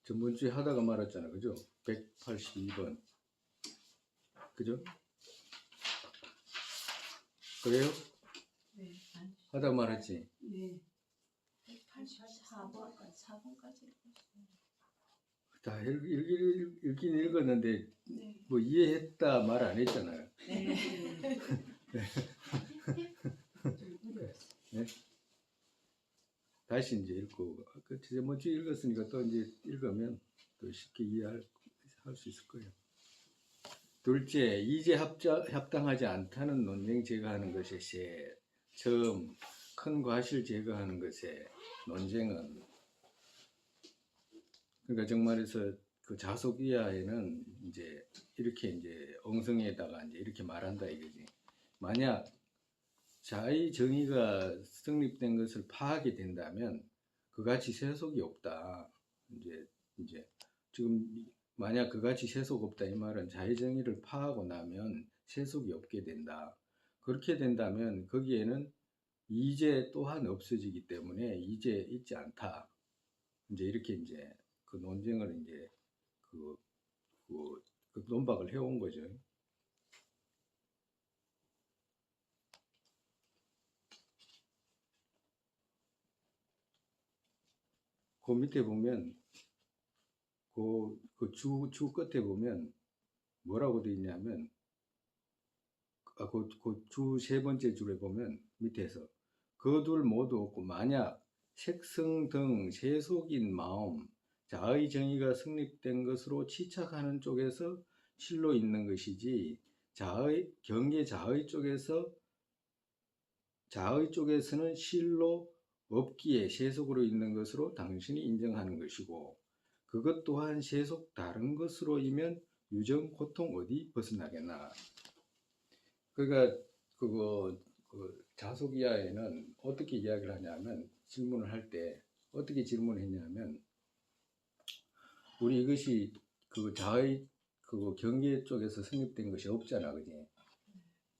전번주에 하다가 말았잖아. 그죠? 182번. 그죠? 그래요? 네. 하다가 말았지? 네. 184번까지 읽었어요. 다 읽긴 읽었는데 네. 뭐 이해했다 말 안 했잖아요. 네. 네? 다시 이제 읽고 그 저번주에 읽었으니까 또 이제 읽으면 또 쉽게 이해할 수 있을 거예요. 둘째, 이제 합당하지 않다는 논쟁 제거하는 것의 셋. 처음, 큰 과실 제거하는 것의 논쟁은, 그러니까 정말에서 그 자속 이하에는 이제 이렇게 이제 엉성에다가 이제 이렇게 말한다 이거지. 만약 자의 정의가 성립된 것을 파악이 된다면 그같이 세속이 없다. 이제 지금 만약 그같이 세속 없다 이 말은 자의 정의를 파하고 나면 세속이 없게 된다. 그렇게 된다면 거기에는 이제 또한 없어지기 때문에 이제 있지 않다. 이제 이렇게 이제 그 논쟁을 이제 그 논박을 해온 거죠. 그 밑에 보면 주 끝에 보면 뭐라고 되어 있냐면 그 주 세 번째 줄에 보면 밑에서 그 둘 모두 없고 만약 색성 등 세속인 마음 자의 정의가 성립된 것으로 치착하는 쪽에서 실로 있는 것이지 경계 자의 쪽에서는 실로 없기에 세속으로 있는 것으로 당신이 인정하는 것이고 그것 또한 세속 다른 것으로이면 유정 고통 어디 벗어나겠나. 그러니까 그 자속 이하에는 어떻게 이야기를 하냐면 질문을 할 때 어떻게 질문했냐면 우리 이것이 그 자의 그 경계 쪽에서 성립된 것이 없잖아, 그지?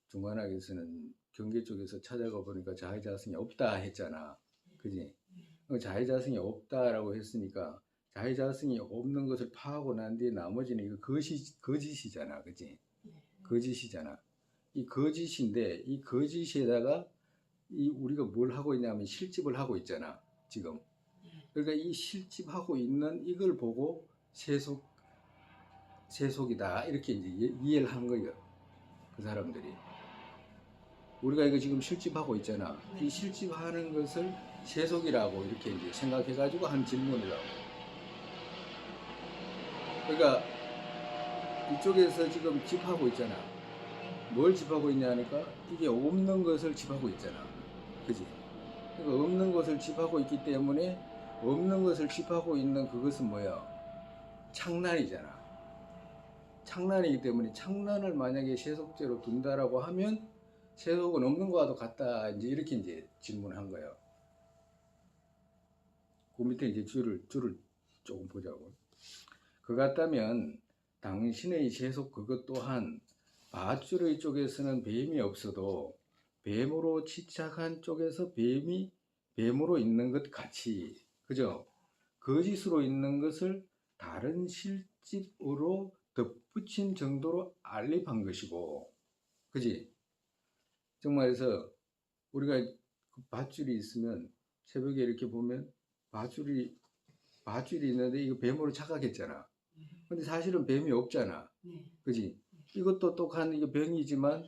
중간학에서는 경계 쪽에서 찾아가 보니까 자의 자성이 없다 했잖아, 그지? 자의 자성이 없다라고 했으니까 자의 자성이 없는 것을 파하고 난 뒤에 나머지는 이거 거짓이잖아, 그지? 거짓이잖아. 이 거짓인데 이 거짓에다가 우리가 뭘 하고 있냐면 실집을 하고 있잖아, 지금. 그러니까 이 실집하고 있는 이걸 보고 세속이다 이렇게 이제 이해를 한 거예요, 그 사람들이. 우리가 이거 지금 실집하고 있잖아. 이 실집하는 것을 세속이라고 이렇게 이제 생각해가지고 한 질문이라고. 그러니까 이쪽에서 지금 집하고 있잖아. 뭘 집하고 있냐니까 이게 없는 것을 집하고 있잖아, 그지? 그러니까 없는 것을 집하고 있기 때문에 없는 것을 집하고 있는 그것은 뭐야? 창난이잖아. 창난이기 때문에 창난을 만약에 세속죄로 둔다라고 하면 세속은 없는 거와도 같다. 이제 이렇게 이제 질문한 거예요. 그 밑에 이제 줄을 조금 보자고. 그 같다면 당신의 세속 그것 또한 밧줄의 쪽에서는 뱀이 없어도 뱀으로 치착한 쪽에서 뱀으로 있는 것 같이, 그죠? 거짓으로 있는 것을 다른 실집으로 덧붙인 정도로 알립한 것이고, 그지? 정말해서 우리가 그 밧줄이 있으면 새벽에 이렇게 보면 밧줄이 있는데 이거 뱀으로 착각했잖아. 근데 사실은 뱀이 없잖아. 그지? 이것도 똑같은 이거 병이지만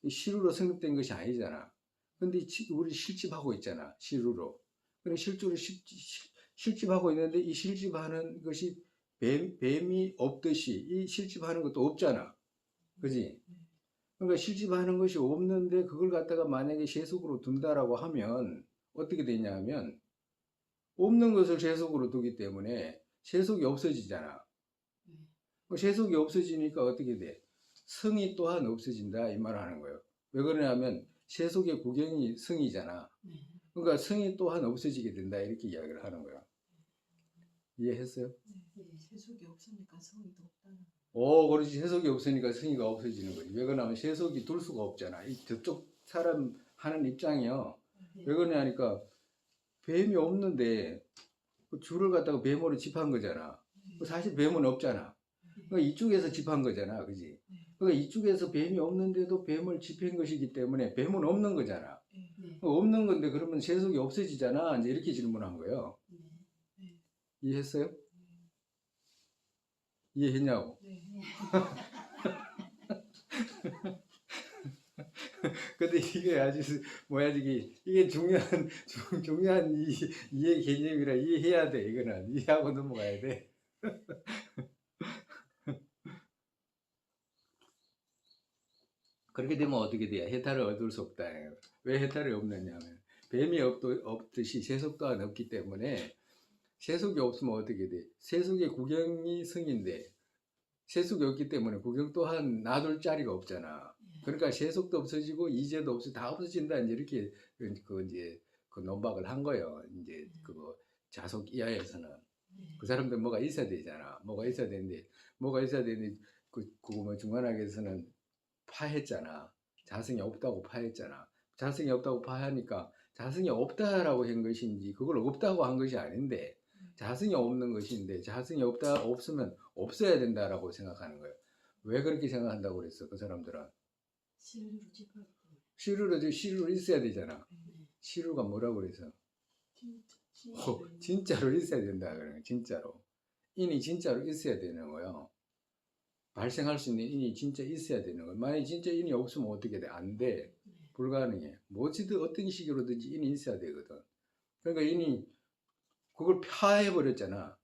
실으로 성립된 것이 아니잖아. 근데 우리 실집하고 있잖아. 실으로. 그럼 실제로 실집하고 있는데 이 실집하는 것이 뱀이 없듯이 이 실집하는 것도 없잖아. 그지? 그러니까 실집하는 것이 없는데 그걸 갖다가 만약에 세속으로 둔다라고 하면 어떻게 되냐 하면 없는 것을 세속으로 두기 때문에 세속이 없어지잖아. 세속이 없어지니까 어떻게 돼? 성이 또한 없어진다 이 말을 하는 거예요. 왜 그러냐면 세속의 구경이 성이잖아. 그러니까 성이 또한 없어지게 된다 이렇게 이야기를 하는 거야. 이해했어요? 네. 세속이 없으니까 성의도 없다는. 그렇지. 세속이 없으니까 성의가 없어지는 거지. 왜 그러냐면 세속이 둘 수가 없잖아. 저쪽 사람 하는 입장이요. 왜 그러냐니까 뱀이 없는데 그 줄을 갖다가 뱀으로 집한 거잖아. 사실 뱀은 없잖아. 그러니까 이쪽에서 집한 거잖아, 그지? 그러니까 이쪽에서 뱀이 없는데도 뱀을 집한 것이기 때문에 뱀은 없는 거잖아. 네. 없는 건데 그러면 세속이 없어지잖아. 이제 이렇게 질문한 거예요. 네. 네. 이해했어요? 이해했냐고? 네. 근데 이게 아주 뭐야 이게 중요한 중요한 이해 개념이라 이해해야 돼. 이거는 이해하고 넘어가야 돼. 그렇게 되면 어떻게 돼요? 해탈을 얻을 수 없다. 왜 해탈이 없느냐면 뱀이 없듯이 세속 또한 없기 때문에 세속이 없으면 어떻게 돼? 세속의 구경이 성인데 세속이 없기 때문에 구경 또한 놔둘 자리가 없잖아. 그러니까 세속도 없어지고 이제도 없어 다 없어진다 이제 이렇게 이제 그 논박을 한 거예요. 이제 그거 자속 이하에서는 그 사람들 뭐가 있어야 되잖아. 뭐가 있어야 되는데 그거 뭐 중간학에서는 파했잖아. 자성이 없다고 파했잖아. 자성이 없다고 파하니까 자성이 없다라고 한 것인지 그걸 없다고 한 것이 아닌데 자성이 없는 것인데 자성이 없으면 없어야 된다라고 생각하는 거예요. 왜 그렇게 생각한다고 그랬어? 그 사람들은 실루로 집하기 시루로 있어야 되잖아. 때문에. 시루가 뭐라고 그래서 진짜. 진짜로 있어야 된다 그러는 거예요. 진짜로 인이 진짜로 있어야 되는 거예요. 발생할 수 있는 인이 진짜 있어야 되는 거예요. 만약에 진짜 인이 없으면 어떻게 돼? 안 돼. 불가능해. 뭐지든 어떤 식으로든지 인이 있어야 되거든. 그러니까 인이 그걸 파해버렸잖아.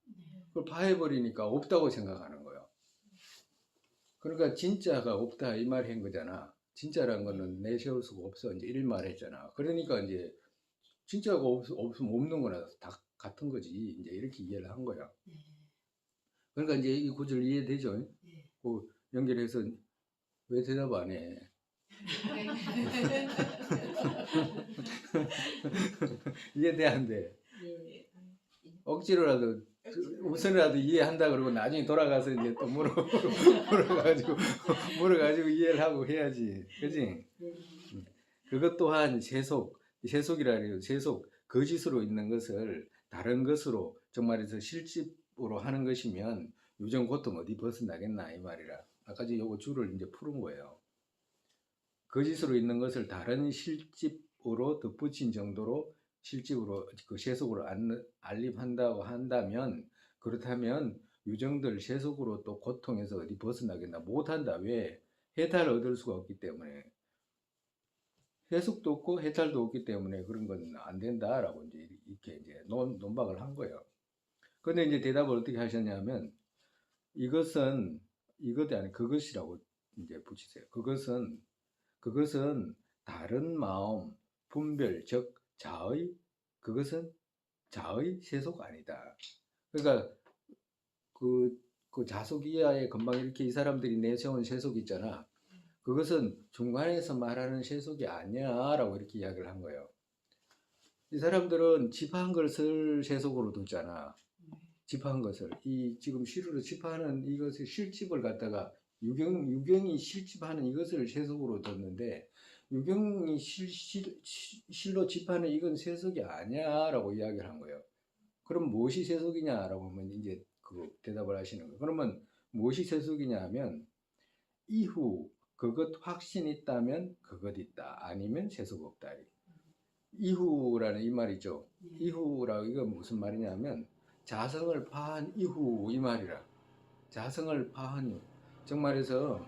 그걸 파해버리니까 없다고 생각하는 거예요. 그러니까 진짜가 없다 이 말 한 거잖아. 진짜라는 거는 내세울 수가 없어. 이제 이런 말 했잖아. 그러니까 이제 진짜가 없으면 없는 거나 다 같은 거지. 이제 이렇게 이해를 한 거야. 그러니까 이제 이 구절 이해되죠? 그 연결해서 왜 대답 안 해? 이해돼 안 돼? 억지로라도 우선이라도 이해한다 그러고 나중에 돌아가서 이제 또 물어가지고 이해를 하고 해야지, 그지? 그것 또한 세속이라 해요. 세속 거짓으로 있는 것을 다른 것으로 정말해서 실집으로 하는 것이면 유전 고통 어디 벗어나겠나 이 말이라. 아까 요거 줄을 이제 푸는 거예요. 거짓으로 있는 것을 다른 실집으로 덧붙인 정도로 실집으로 그 세속으로 안립한다고 한다면 그렇다면 유정들 세속으로 또 고통에서 어디 벗어나겠나 못한다. 왜? 해탈을 얻을 수가 없기 때문에 해석도 없고 해탈도 없기 때문에 그런 건 안 된다라고 이제 이렇게 이제 논박을 한 거예요. 근데 이제 대답을 어떻게 하셨냐면 이것이 아니 그것이라고 이제 붙이세요. 그것은 다른 마음, 분별, 즉 그것은 자의 세속 아니다. 그러니까 그 자속 이하에 금방 이렇게 이 사람들이 내세운 세속 있잖아. 그것은 중간에서 말하는 세속이 아니야 라고 이렇게 이야기를 한 거예요. 이 사람들은 집한 것을 세속으로 두잖아. 집한 것을 지금 시루로 집하는 이것의 실집을 갖다가 유경이 실집하는 이것을 세속으로 뒀는데 유경이 실로 집하는 이건 세속이 아니야 라고 이야기를 한 거예요. 그럼 무엇이 세속이냐 라고 하면 이제 그 대답을 하시는 거예요. 그러면 무엇이 세속이냐 하면 이후 그것 확신 있다면 그것 있다 아니면 세속 없다. 이후라는 이 말이죠. 이후라고 이건 무슨 말이냐면 자성을 파한 이후 이 말이라. 자성을 파한 이후. 정말해서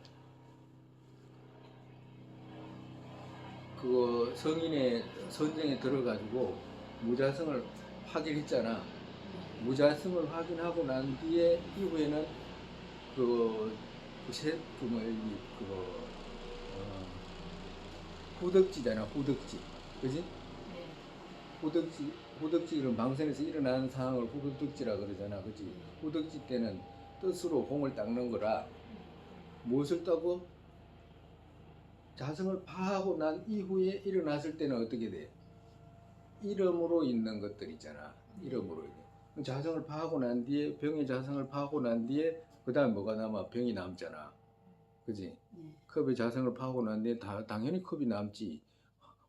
그거 성인의 선정에 들어가지고 무자성을 확인했잖아. 무자성을 확인하고 난 뒤에 이후에는 후덕지잖아. 후덕지, 그지? 후덕지 이런 방선에서 일어나는 상황을 후덕지라 그러잖아, 그지? 후덕지 때는 뜻으로 공을 닦는 거라 무엇을 따고 자성을 파하고 난 이후에 일어났을 때는 어떻게 돼? 이름으로 있는 것들 있잖아. 이름으로. 자성을 파하고 난 뒤에 병의 자성을 파하고 난 뒤에 그 다음 뭐가 남아? 병이 남잖아. 그지? 컵의 자성을 파하고 난 뒤에 당연히 컵이 남지.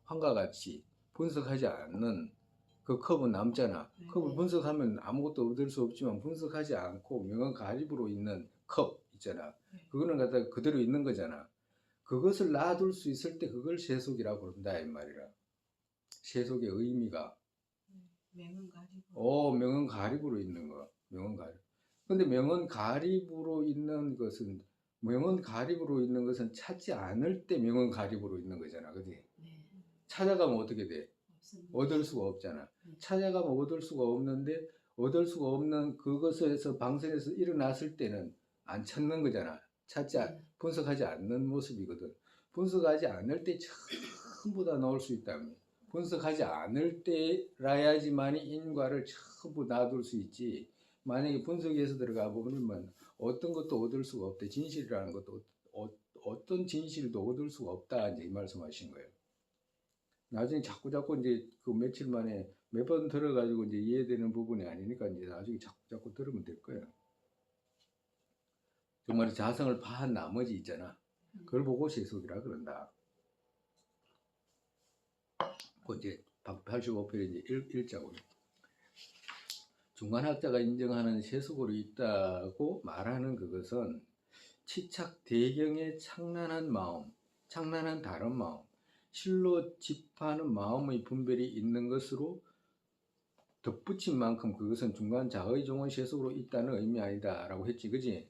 환과 같이 분석하지 않는 그 컵은 남잖아. 네. 컵을 분석하면 아무것도 얻을 수 없지만 분석하지 않고 명은 가립으로 있는 컵 있잖아. 네. 그거는 갖다 그대로 있는 거잖아. 그것을 놔둘 수 있을 때 그걸 세속이라고 그런다 이 말이라. 세속의 의미가 명은 가리고. 명은 가립으로 있는 거. 명은 가립. 근데 명은 가립으로 있는 것은 찾지 않을 때 명은 가립으로 있는 거잖아. 그지? 네. 찾아가면 어떻게 돼? 없습니다. 얻을 수가 없잖아. 네. 찾아가면 얻을 수가 없는데 얻을 수가 없는 그것에서 방선에서 일어났을 때는 안 찾는 거잖아. 네. 분석하지 않는 모습이거든. 분석하지 않을 때 전부 다 나올 수 있다면 분석하지 않을 때라야지만이 인과를 전부 놔둘 수 있지. 만약에 분석에서 들어가 보면 어떤 것도 얻을 수가 없대. 진실이라는 것도 어떤 진실도 얻을 수가 없다 이제 이 말씀하신 거예요. 나중에 자꾸 이제 그 며칠 만에 몇 번 들어가지고 이제 이해되는 부분이 아니니까 이제 나중에 자꾸 들으면 될 거예요. 정말 자성을 파한 나머지 있잖아. 그걸 보고 세속이라 그런다. 그 이제 85페이지 이제 1자고 중간학자가 인정하는 세속으로 있다고 말하는 그것은 치착 대경의 창란한 마음, 창란한 다른 마음, 실로 집하는 마음의 분별이 있는 것으로 덧붙인 만큼 그것은 중간 자의 종은 세속으로 있다는 의미 아니다 라고 했지. 그지?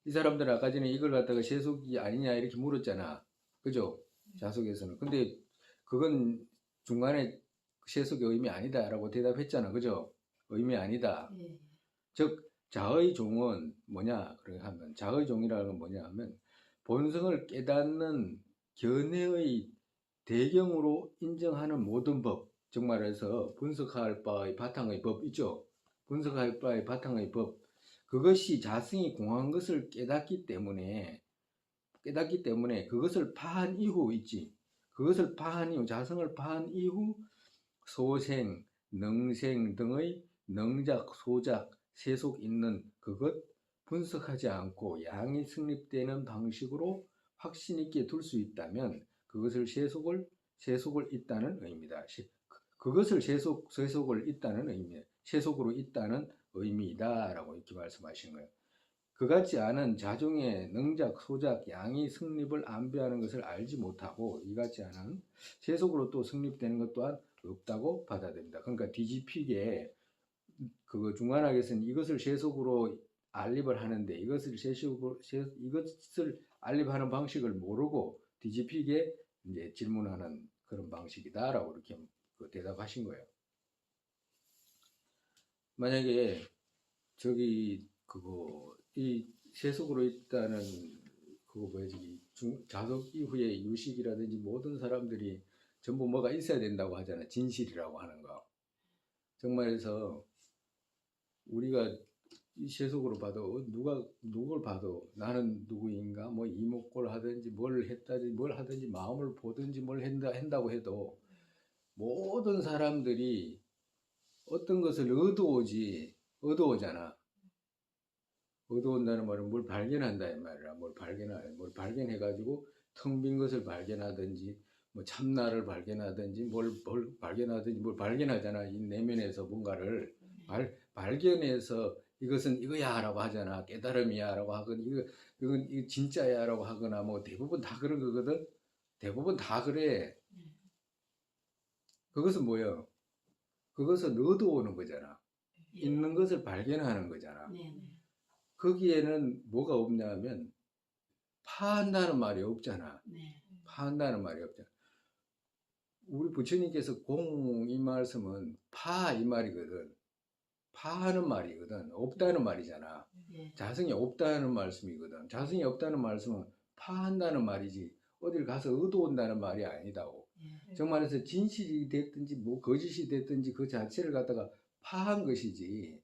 이 사람들은 아까 전에 이걸 갖다가 세속이 아니냐 이렇게 물었잖아. 그죠? 자속에서는. 근데 그건 중간에 세속의 의미 아니다 라고 대답했잖아. 그죠? 의미 아니다. 네. 즉 자의 종은 뭐냐 그렇게 하면 자의 종이라는 건 뭐냐 하면 본성을 깨닫는 견해의 대경으로 인정하는 모든 법, 즉 말해서 분석할 바의 바탕의 법 있죠. 분석할 바의 바탕의 법, 그것이 자성이 공한 것을 깨닫기 때문에 그것을 파한 이후 있지. 그것을 파한 이후, 자성을 파한 이후 소생, 능생 등의 능작, 소작, 세속 있는 그것 분석하지 않고 양이 성립되는 방식으로 확신 있게 둘 수 있다면 그것을 세속을 있다는 의미다. 그것을 세속을 있다는 의미, 세속으로 있다는 의미다라고 이렇게 말씀하신 거예요. 그같지 않은 자중의 능작, 소작, 양이 성립을 안배하는 것을 알지 못하고 이같지 않은 세속으로 또 성립되는 것 또한 없다고 받아들입니다. 그러니까 뒤집히게 그 중간학에서는 이것을 세속으로 알립을 하는데 이것을 알립하는 방식을 모르고 뒤집히게 이제 질문하는 그런 방식이다라고 이렇게 대답하신 거예요. 만약에 이 세속으로 있다는 자석 이후의 유식이라든지 모든 사람들이 전부 뭐가 있어야 된다고 하잖아. 진실이라고 하는 거. 정말해서 우리가 이 세속으로 봐도 누굴 봐도 나는 누구인가 뭐 이목고를 하든지 뭘 하든지 마음을 보든지 뭘 한다고 해도 모든 사람들이 어떤 것을 얻어오잖아. 얻어온다는 말은 뭘 발견한다 이 말이야. 뭘 발견해가지고 텅 빈 것을 발견하든지 뭐 참나를 발견하든지 뭘 발견하잖아. 이 내면에서 뭔가를 발견해서 이것은 이거야라고 하잖아. 깨달음이야라고 하거나 이건 진짜야라고 하거나 뭐 대부분 다 그런 거거든. 대부분 다 그래. 그것은 뭐예요? 그것은 얻어오는 거잖아. 있는 것을 발견하는 거잖아. 네. 거기에는 뭐가 없냐면 파한다는 말이 없잖아. 네. 파한다는 말이 없잖아. 우리 부처님께서 공 이 말씀은 파 이 말이거든. 파하는 말이거든. 없다는 말이잖아. 네. 자성이 없다는 말씀이거든. 자성이 없다는 말씀은 파한다는 말이지 어딜 가서 얻어온다는 말이 아니다고. 네. 정말해서 진실이 됐든지 뭐 거짓이 됐든지 그 자체를 갖다가 파한 것이지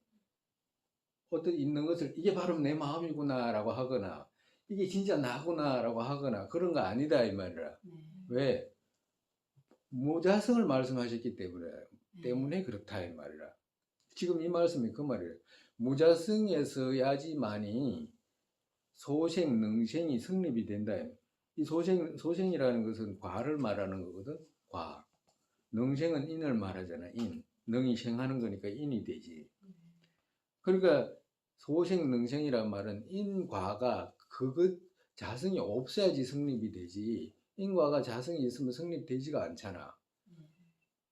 어떤 있는 것을 이게 바로 내 마음이구나 라고 하거나 이게 진짜 나구나 라고 하거나 그런 거 아니다 이 말이라. 네. 왜? 무자성을 말씀하셨기 때문에 그렇다 이 말이라. 지금 이 말씀이 그 말이에요. 무자성에서야지만이 소생, 능생이 성립이 된다. 이 소생이라는 것은 과를 말하는 거거든. 과. 능생은 인을 말하잖아. 인. 능이 생하는 거니까 인이 되지. 그러니까 소생능생이란 말은 인과가 그것 자성이 없어야지 성립이 되지. 인과가 자성이 있으면 성립되지가 않잖아.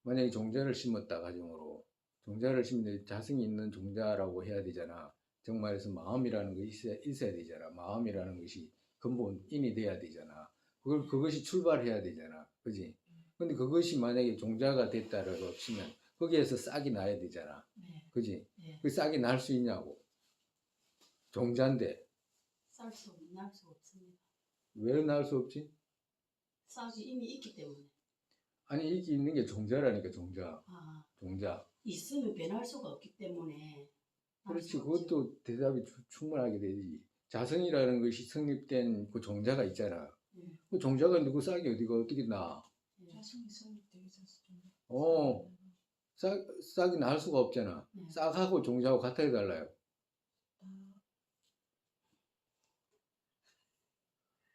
만약에 종자를 심었다 가정으로 종자를 심는데 자성이 있는 종자라고 해야 되잖아. 정말에서 마음이라는 것이 있어야 되잖아. 마음이라는 것이 근본인이 돼야 되잖아. 그것이 출발해야 되잖아. 그지? 근데 그것이 만약에 종자가 됐다라고 치면 거기에서 싹이 나야 되잖아. 네. 그지? 네. 그 싹이 날 수 있냐고. 종자인데 날 수 없습니다. 왜 날 수 없지? 싹이 이미 있기 때문에. 아니 이게 있는 게 종자라니까. 종자. 아, 종자. 있으면 변할 수가 없기 때문에. 날 그렇지. 수 없죠. 그것도 대답이 충분하게 되지. 자성이라는 것이 성립된 그 종자가 있잖아. 그 종자가 있는데 그 싹이 어떻게 나? 자성이 성립되기 전에. 싹이 날 수가 없잖아. 네. 싹하고 종자하고 같아야 달라요.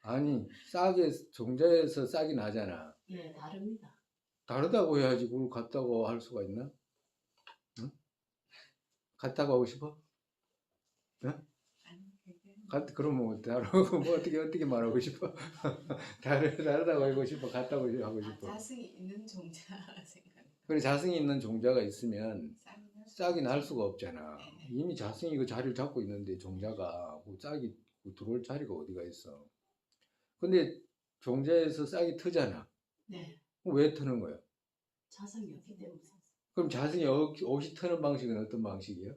아니, 종자에서 싹이 나잖아. 네, 다릅니다. 다르다고 해야지 그걸 같다고 할 수가 있나? 응? 같다고 하고 싶어? 응? 그럼 뭐 다르고 뭐 어떻게 말하고 싶어? 다르다고 하고 싶어? 같다고 하고 싶어? 자승이 있는 종자 생각. 그래, 자성이 있는 종자가 있으면 싹이 날 수가 없잖아. 네. 이미 자성이 그 자리를 잡고 있는데 종자가 그 싹이 들어올 자리가 어디가 있어? 근데 종자에서 싹이 트잖아. 네, 그럼 왜 트는 거야? 자성이 없기 때문에. 그럼 자성이 없이 트는 방식은 어떤 방식이야?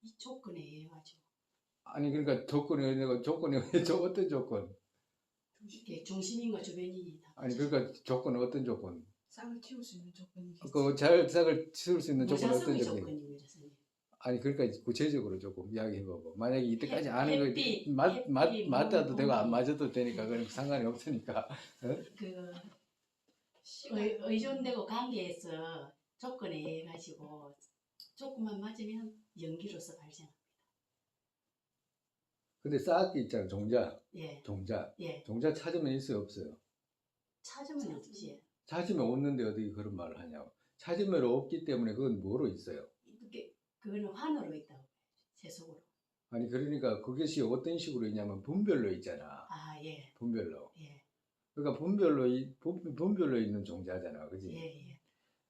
이 조건에 의해 가지고 아니 그러니까 조건이 어떤 조건? 이게 중심인과 주변인이 다. 아니 그러니까 조건은 어떤 조건? 싹을 틔울 수 있는 조건이겠지. 그 싹을 치울 수 있는 조건은 어떤 무자성의 조건? 조건입니다, 선생님. 아니 그러니까 구체적으로 조금 이야기해봐봐. 만약에 이때까지 아는 거 햇빛, 맞다도 햇빛, 되고 안 공기. 맞아도 되니까 그건 상관이 없으니까. 그 의존되고 관계에서 조건에 의해 가지고 조건만 맞으면 연기로서 발생합니다. 근데 싹이 있잖아. 종자 예, 예. 종자 찾으면 있어요 없어요? 찾으면 없지. 찾으면 없는데 어떻게 그런 말을 하냐고. 찾으면 없기 때문에 그건 뭐로 있어요? 그거는 환으로 있다고 세속으로. 아니 그러니까 그것이 어떤 식으로 있냐면 분별로 있잖아. 아, 예, 분별로. 예, 그러니까 분별로 있는 종자잖아. 그지? 예, 예.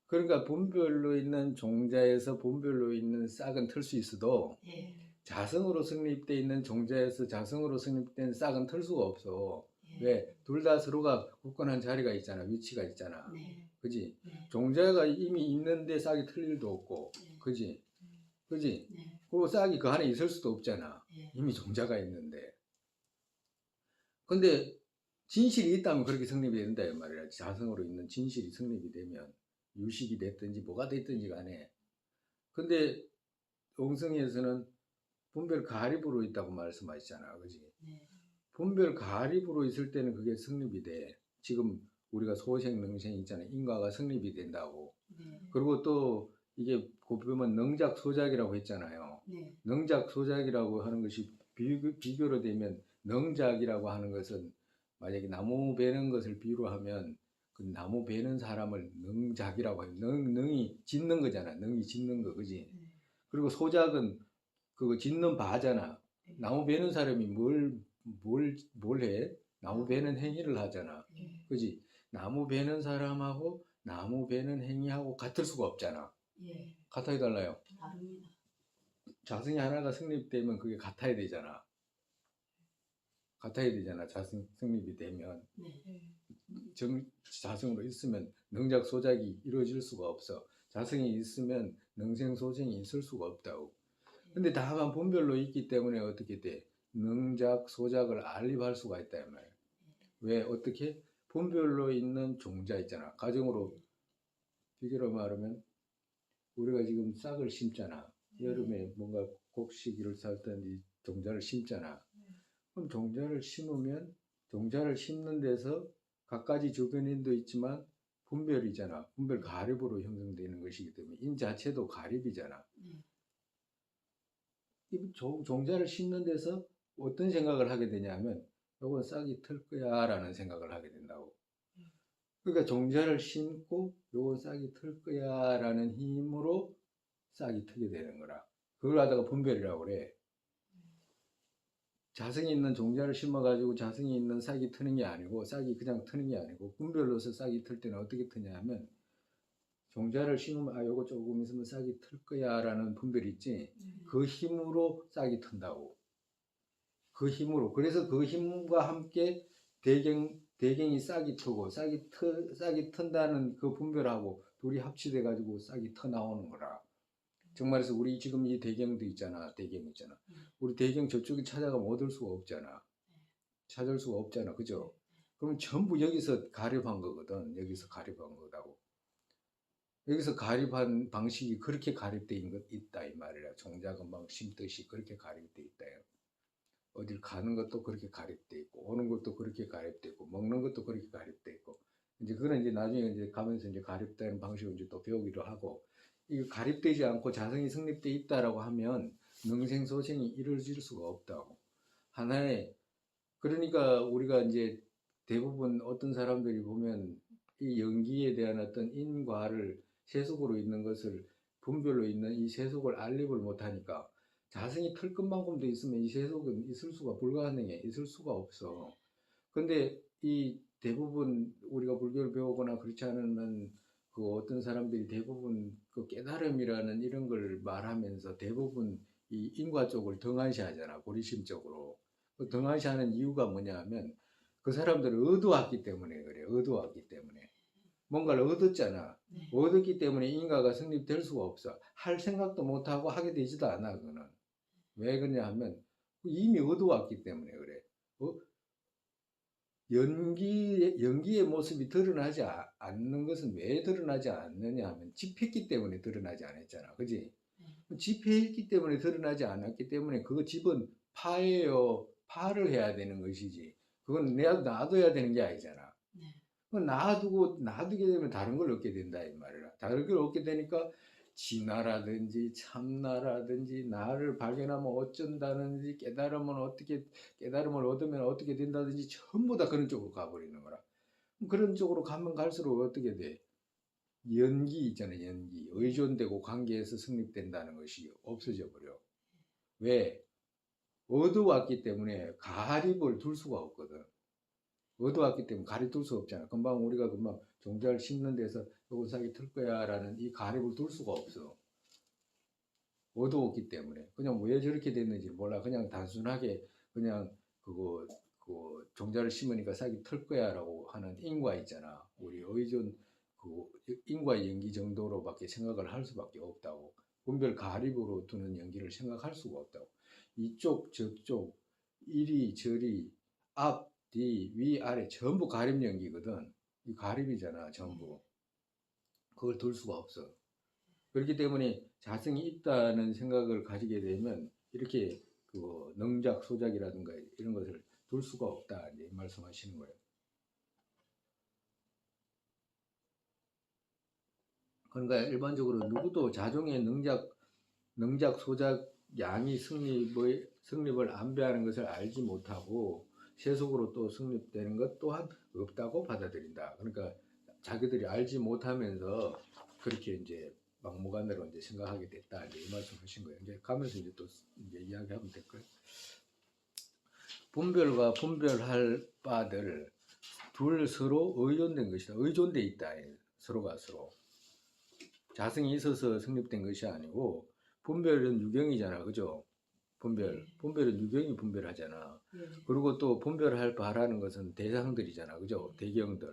그러니까 분별로 있는 종자에서 분별로 있는 싹은 틀 수 있어도 예, 자성으로 성립되어 있는 종자에서 자성으로 성립된 싹은 틀 수가 없어. 예. 왜? 둘 다 서로가 굳건한 자리가 있잖아. 위치가 있잖아. 네, 그지? 네, 종자가 이미 있는데 싹이 틀 일도 없고. 네, 그지? 그지? 네, 그리고 싹이 그 안에 있을 수도 없잖아. 예. 이미 종자가 있는데. 근데 진실이 있다면 그렇게 성립이 된다 이 말이야. 자성으로 있는 진실이 성립이 되면 유식이 됐든지 뭐가 됐든지 간에. 근데 옹성에서는 분별 가립으로 있다고 말씀하시잖아. 그지? 네, 분별 가립으로 있을 때는 그게 성립이 돼. 지금 우리가 소생, 능생 있잖아. 인과가 성립이 된다고. 네, 그리고 또 이게 보면 능작, 소작이라고 했잖아요. 네, 능작, 소작이라고 하는 것이 비교로 되면 능작이라고 하는 것은 만약에 나무 베는 것을 비유로 하면 그 나무 베는 사람을 능작이라고 해요. 능이 짓는 거잖아. 능이 짓는 거, 그지? 네. 그리고 소작은 그거 짓는 바잖아. 나무 베는 사람이 뭘 해? 나무 베는 행위를 하잖아. 예, 그지? 나무 베는 사람하고 나무 베는 행위하고 같을 수가 없잖아. 예. 같아야 달라요. 다릅니다. 자성이 하나가 성립되면 그게 같아야 되잖아. 같아야 되잖아. 자성 성립이 되면. 네, 자성으로 있으면 능작 소작이 이루어질 수가 없어. 자성이 있으면 능생 소생이 있을 수가 없다고. 근데 다만 분별로 있기 때문에 어떻게 돼? 능작 소작을 알립할 수가 있다 이 말이야. 왜? 어떻게? 분별로 있는 종자 있잖아. 가정으로 비교로 말하면 우리가 지금 싹을 심잖아. 여름에 뭔가 곡식을 살든지 종자를 심잖아. 그럼 종자를 심으면 종자를 심는 데서 갖가지 주변인도 있지만 분별이잖아. 분별 가립으로 형성되는 것이기 때문에 인 자체도 가립이잖아. 네, 이 종자를 심는 데서 어떤 생각을 하게 되냐면 이건 싹이 틀 거야 라는 생각을 하게 된다고. 그러니까 종자를 심고 요건 싹이 틀 거야 라는 힘으로 싹이 트게 되는 거라. 그걸 갖다가 분별이라고 그래. 자성이 있는 종자를 심어가지고 자성이 있는 싹이 트는 게 아니고, 싹이 그냥 트는 게 아니고, 분별로서 싹이 틀 때는 어떻게 트냐 하면, 종자를 심으면 아 요거 조금 있으면 싹이 틀 거야 라는 분별이 있지. 그 힘으로 싹이 튼다고. 그 힘으로. 그래서 그 힘과 함께 대경이 싹이 트고 싹이 튼다는 그 분별하고 둘이 합치돼 가지고 싹이 터 나오는 거라. 정말해서 우리 지금 이 대경도 있잖아. 대경 있잖아. 우리 대경 저쪽에 찾아가면 얻을 수가 없잖아. 찾을 수가 없잖아. 그죠? 그럼 전부 여기서 가립한 거거든. 여기서 가립한 거다고. 여기서 가립한 방식이 그렇게 가립돼 있다 이 말이야. 종자금방 심듯이 그렇게 가립돼 있다요. 어딜 가는 것도 그렇게 가립돼 있고, 오는 것도 그렇게 가립돼 있고, 먹는 것도 그렇게 가립돼 있고. 이제 그런 이제 나중에 이제 가면서 이제 가립되는 방식을 이제 또 배우기도 하고, 이 가립되지 않고 자성이 성립돼 있다라고 하면 능생소생이 이루어질 수가 없다고. 하나의 그러니까 우리가 이제 대부분 어떤 사람들이 보면 이 연기에 대한 어떤 인과를 세속으로 있는 것을 분별로 있는 이 세속을 알립을 못하니까 자성이 틀 것만큼도 있으면 이 세속은 있을 수가 불가능해. 있을 수가 없어. 근데 이 대부분 우리가 불교를 배우거나 그렇지 않으면 그 어떤 사람들이 대부분 그 깨달음이라는 이런 걸 말하면서 대부분 이 인과 쪽을 등한시하잖아. 고리심적으로. 그 등한시하는 이유가 뭐냐 하면 그 사람들을 얻어왔기 때문에 그래. 얻어왔기 때문에. 뭔가를 얻었잖아. 네. 얻었기 때문에 인과가 성립될 수가 없어. 할 생각도 못하고 하게 되지도 않아. 그거는. 왜 그러냐 하면 이미 얻어왔기 때문에 그래. 연기의 모습이 드러나지 않는 것은 왜 드러나지 않느냐 하면 집했기 때문에 드러나지 않았잖아. 그지? 집했기 때문에 드러나지 않았기 때문에 그거 집은 파예요. 파를 해야 되는 것이지. 그건 내가 놔둬야 되는 게 아니잖아. 네. 그건 놔두게 되면 다른 걸 얻게 된다 이 말이야. 다른 걸 얻게 되니까 진화라든지 참나라든지 나를 발견하면 어쩐다든지 깨달음을 얻으면 어떻게 된다든지 전부 다 그런 쪽으로 가버리는 거라. 그런 쪽으로 가면 갈수록 어떻게 돼? 연기 있잖아요. 연기. 의존되고 관계에서 성립된다는 것이 없어져 버려. 왜? 얻어왔기 때문에 가립을 둘 수가 없거든. 얻어왔기 때문에 가립 둘 수 없잖아. 우리가 금방 종자를 심는 데서 요거 싹이 틀 거야 라는 이 가립을 둘 수가 없어. 얻어왔기 때문에. 그냥 왜 저렇게 됐는지 몰라. 그냥 단순하게 그냥 그거 종자를 심으니까 싹이 틀 거야 라고 하는 인과 있잖아. 우리 의존 그 인과 연기 정도로밖에 생각을 할 수밖에 없다고. 분별 가립으로 두는 연기를 생각할 수가 없다고. 이쪽 저쪽 이리 저리 앞 뒤 위 아래 전부 가립 연기거든. 이 가립이잖아 전부. 그걸 둘 수가 없어. 그렇기 때문에 자성이 있다는 생각을 가지게 되면 이렇게 그 능작 소작이라든가 이런 것을 둘 수가 없다 이제 말씀하시는 거예요. 그러니까 일반적으로 누구도 자종의 능작 소작 양이 성립을 안배하는 것을 알지 못하고 세속으로 또 성립되는 것 또한 없다고 받아들인다. 그러니까 자기들이 알지 못하면서 그렇게 이제 막무가내로 이제 생각하게 됐다. 이제 이 말씀하신 거예요. 이제 가면서 이제 또 이제 이야기하면 될 거예요. 분별과 분별할 바들 둘 서로 의존된 것이다. 의존돼 있다. 서로가 서로. 자성이 있어서 성립된 것이 아니고 분별은 유경이잖아. 그죠? 분별은 유경이 분별하잖아. 그리고 또 분별할 바라는 것은 대상들이잖아. 그죠? 대경들.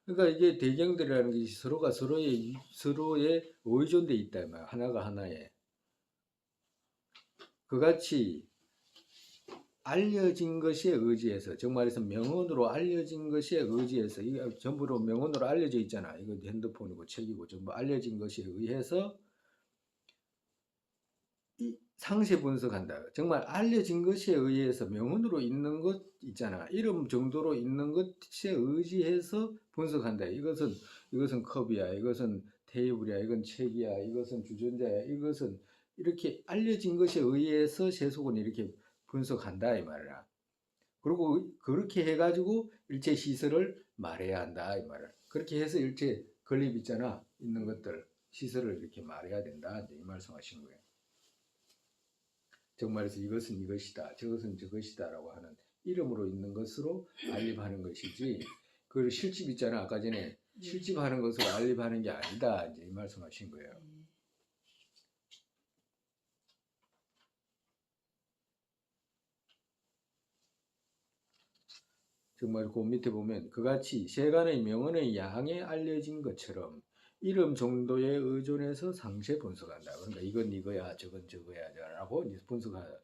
그러니까 이게 대경들이라는 것이 서로가 서로에 의존돼 있다. 하나가 하나에. 그같이 알려진 것에 의지해서, 정말해서 명언으로 알려진 것에 의지해서, 이게 전부로 명언으로 알려져 있잖아. 이거 핸드폰이고 책이고 전부 알려진 것에 의해서 상세 분석한다. 정말 알려진 것에 의해서 명언으로 있는 것 있잖아. 이름 정도로 있는 것에 의지해서 분석한다. 이것은 컵이야. 이것은 테이블이야. 이건 책이야. 이것은 주전자야. 이것은 이렇게 알려진 것에 의해서 세속은 이렇게 분석한다 이 말이야. 그리고 그렇게 해가지고 일체 시설을 말해야 한다 이 말이야. 그렇게 해서 일체 건립 있잖아. 있는 것들 시설을 이렇게 말해야 된다. 이제 이 말씀하신 거예요. 정말에서 이것은 이것이다, 저것은 저것이다라고 하는 이름으로 있는 것으로 알립하는 것이지. 그 실집 있잖아. 아까 전에 실집하는 것으로 알립하는 게 아니다. 이제 이 말씀하신 거예요. 네. 정말 그 밑에 보면 그같이 세간의 명언의 양에 알려진 것처럼 이름 정도에 의존해서 상세 분석한다. 그러니까 이건 이거야, 저건 저거야라고 이제 분석한다.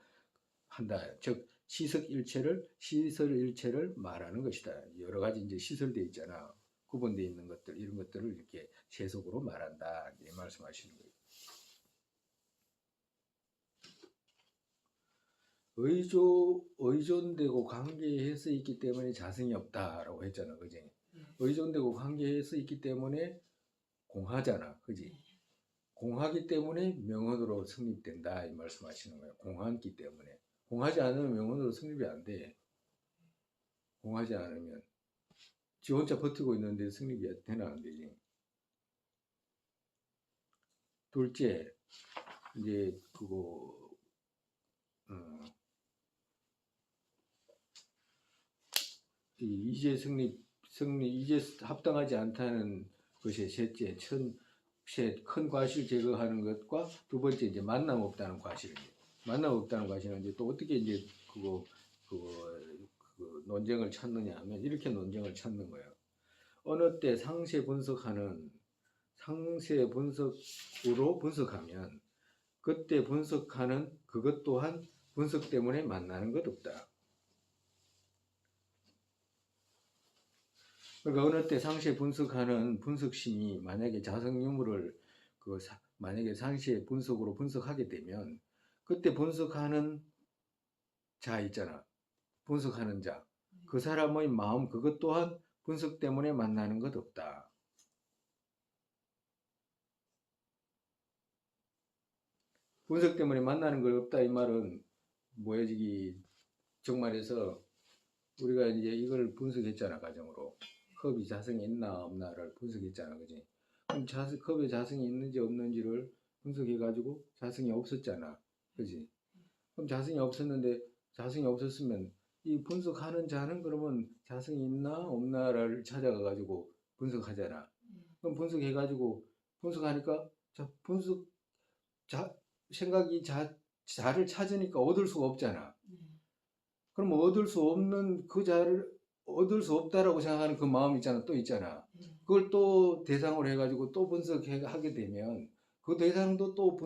즉 시설 일체를 말하는 것이다. 여러 가지 이제 시설돼 있잖아. 구분되어 있는 것들 이런 것들을 이렇게 세속으로 말한다. 이 말씀하시는 거예요. 의존되고 관계해서 있기 때문에 자성이 없다라고 했잖아, 그지? 네. 의존되고 관계해서 있기 때문에 공하잖아, 그지? 공하기 때문에 명언으로 성립된다 이 말씀하시는 거예요. 공하기 때문에. 공하지 않으면 명언으로 성립이 안 돼. 공하지 않으면 지 혼자 버티고 있는데 성립이 되나 안 되지. 둘째, 이제 그거 이 이제 이제 합당하지 않다는 것이 셋째, 큰 과실 제거하는 것과 두 번째 이제 만남 없다는 과실입니다. 만남 없다는 과실은 이제 또 어떻게 이제 그 논쟁을 찾느냐 하면 이렇게 논쟁을 찾는 거예요. 어느 때 상세 분석으로 분석하면 그때 분석하는 그것 또한 분석 때문에 만나는 것 없다. 그러니까 어느 때 상세 분석하는 분석심이 만약에 자성 유무를 만약에 상세 분석으로 분석하게 되면 그때 분석하는 자 있잖아. 분석하는 자. 그 사람의 마음 그것 또한 분석 때문에 만나는 것 없다. 분석 때문에 만나는 것 없다 이 말은 뭐야 정말에서 우리가 이제 이걸 분석했잖아 과정으로. 컵이 자성이 있나 없나를 분석했잖아, 그지? 그럼 컵에 자성이 있는지 없는지를 분석해가지고 자성이 없었잖아, 그지? 그럼 자성이 없었는데 자성이 없었으면 이 분석하는 자는 그러면 자성이 있나 없나를 찾아가가지고 분석하잖아. 그럼 분석해가지고 분석하니까 생각이 자를 찾으니까 얻을 수가 없잖아. 그럼 얻을 수 없는 그 자를 얻을 수 없다라고 생각하는 그 마음 있잖아, 또 있잖아. 그걸 또 대상으로 해가지고 또 분석하게 되면 그 대상도 또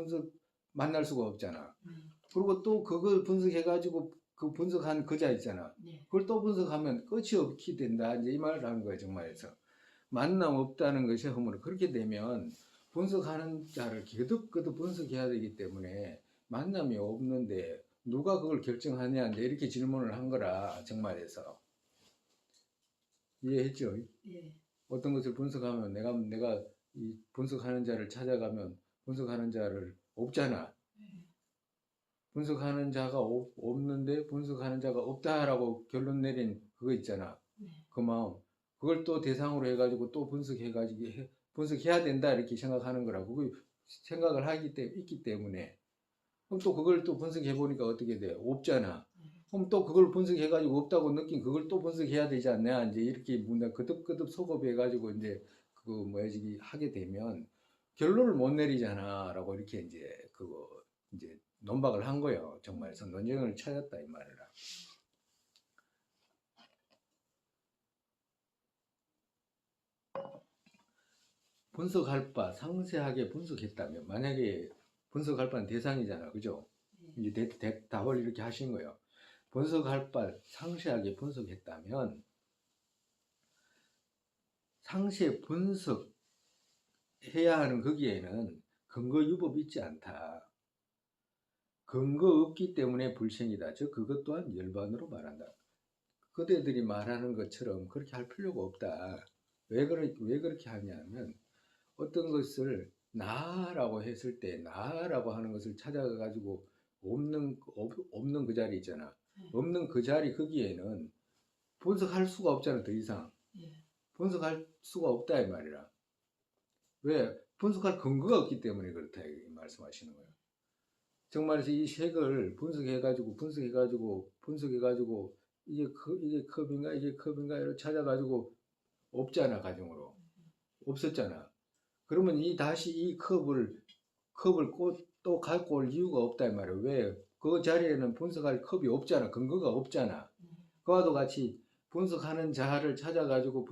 만날 수가 없잖아. 그리고 또 그걸 분석해가지고 그 분석한 그 자 있잖아. 그걸 또 분석하면 끝이 없게 된다. 이제 이 말을 하는 거예요, 정말에서. 만남 없다는 것이 허물어. 그렇게 되면 분석하는 자를 거듭 분석해야 되기 때문에 만남이 없는데 누가 그걸 결정하냐 이렇게 질문을 한 거라 정말에서. 이해했죠? 예. 어떤 것을 분석하면 내가 이 분석하는 자를 찾아가면 분석하는 자를 없잖아. 분석하는 자가 없는데 분석하는 자가 없다라고 결론 내린 그거 있잖아. 그 마음. 그걸 또 대상으로 해가지고 또 분석해야 된다 이렇게 생각하는 거라고. 그 생각을 있기 때문에. 그럼 또 그걸 또 분석해 보니까 어떻게 돼? 없잖아. 그럼 또 그걸 분석해가지고 없다고 느낀 그걸 또 분석해야 되지 않냐? 이제 이렇게 문제 끄덕끄덕 소급해가지고 이제 하게 되면 결론을 못 내리잖아라고 이렇게 이제 이제 논박을 한 거예요. 정말에서 논쟁을 찾았다 이 말이라. 분석할 바 상세하게 분석했다면 만약에 분석할 바는 대상이잖아, 그죠? 이제 답을 이렇게 하신 거예요. 분석할 바 상세하게 분석했다면 상세 분석해야 하는 거기에는 근거 유법이 있지 않다. 근거 없기 때문에 불생이다. 즉 그것 또한 열반으로 말한다. 그대들이 말하는 것처럼 그렇게 할 필요가 없다. 왜 그렇게 하냐면 어떤 것을 나라고 했을 때 나라고 하는 것을 찾아가 가지고 없는 그 자리 있잖아. 없는 그 자리 거기에는 분석할 수가 없잖아, 더 이상. 분석할 수가 없다 이 말이라. 왜? 분석할 근거가 없기 때문에 그렇다 이 말씀하시는 거예요. 정말에서 이 색을 분석해가지고 이게 컵인가 이게 컵인가 이렇게 찾아가지고 없잖아 가정으로 없었잖아. 그러면 다시 이 컵을 또 갖고 올 이유가 없다 이 말이에요. 왜? 그 자리에는 분석할 컵이 없잖아. 근거가 없잖아. 그와도 같이 분석하는 자를 찾아가지고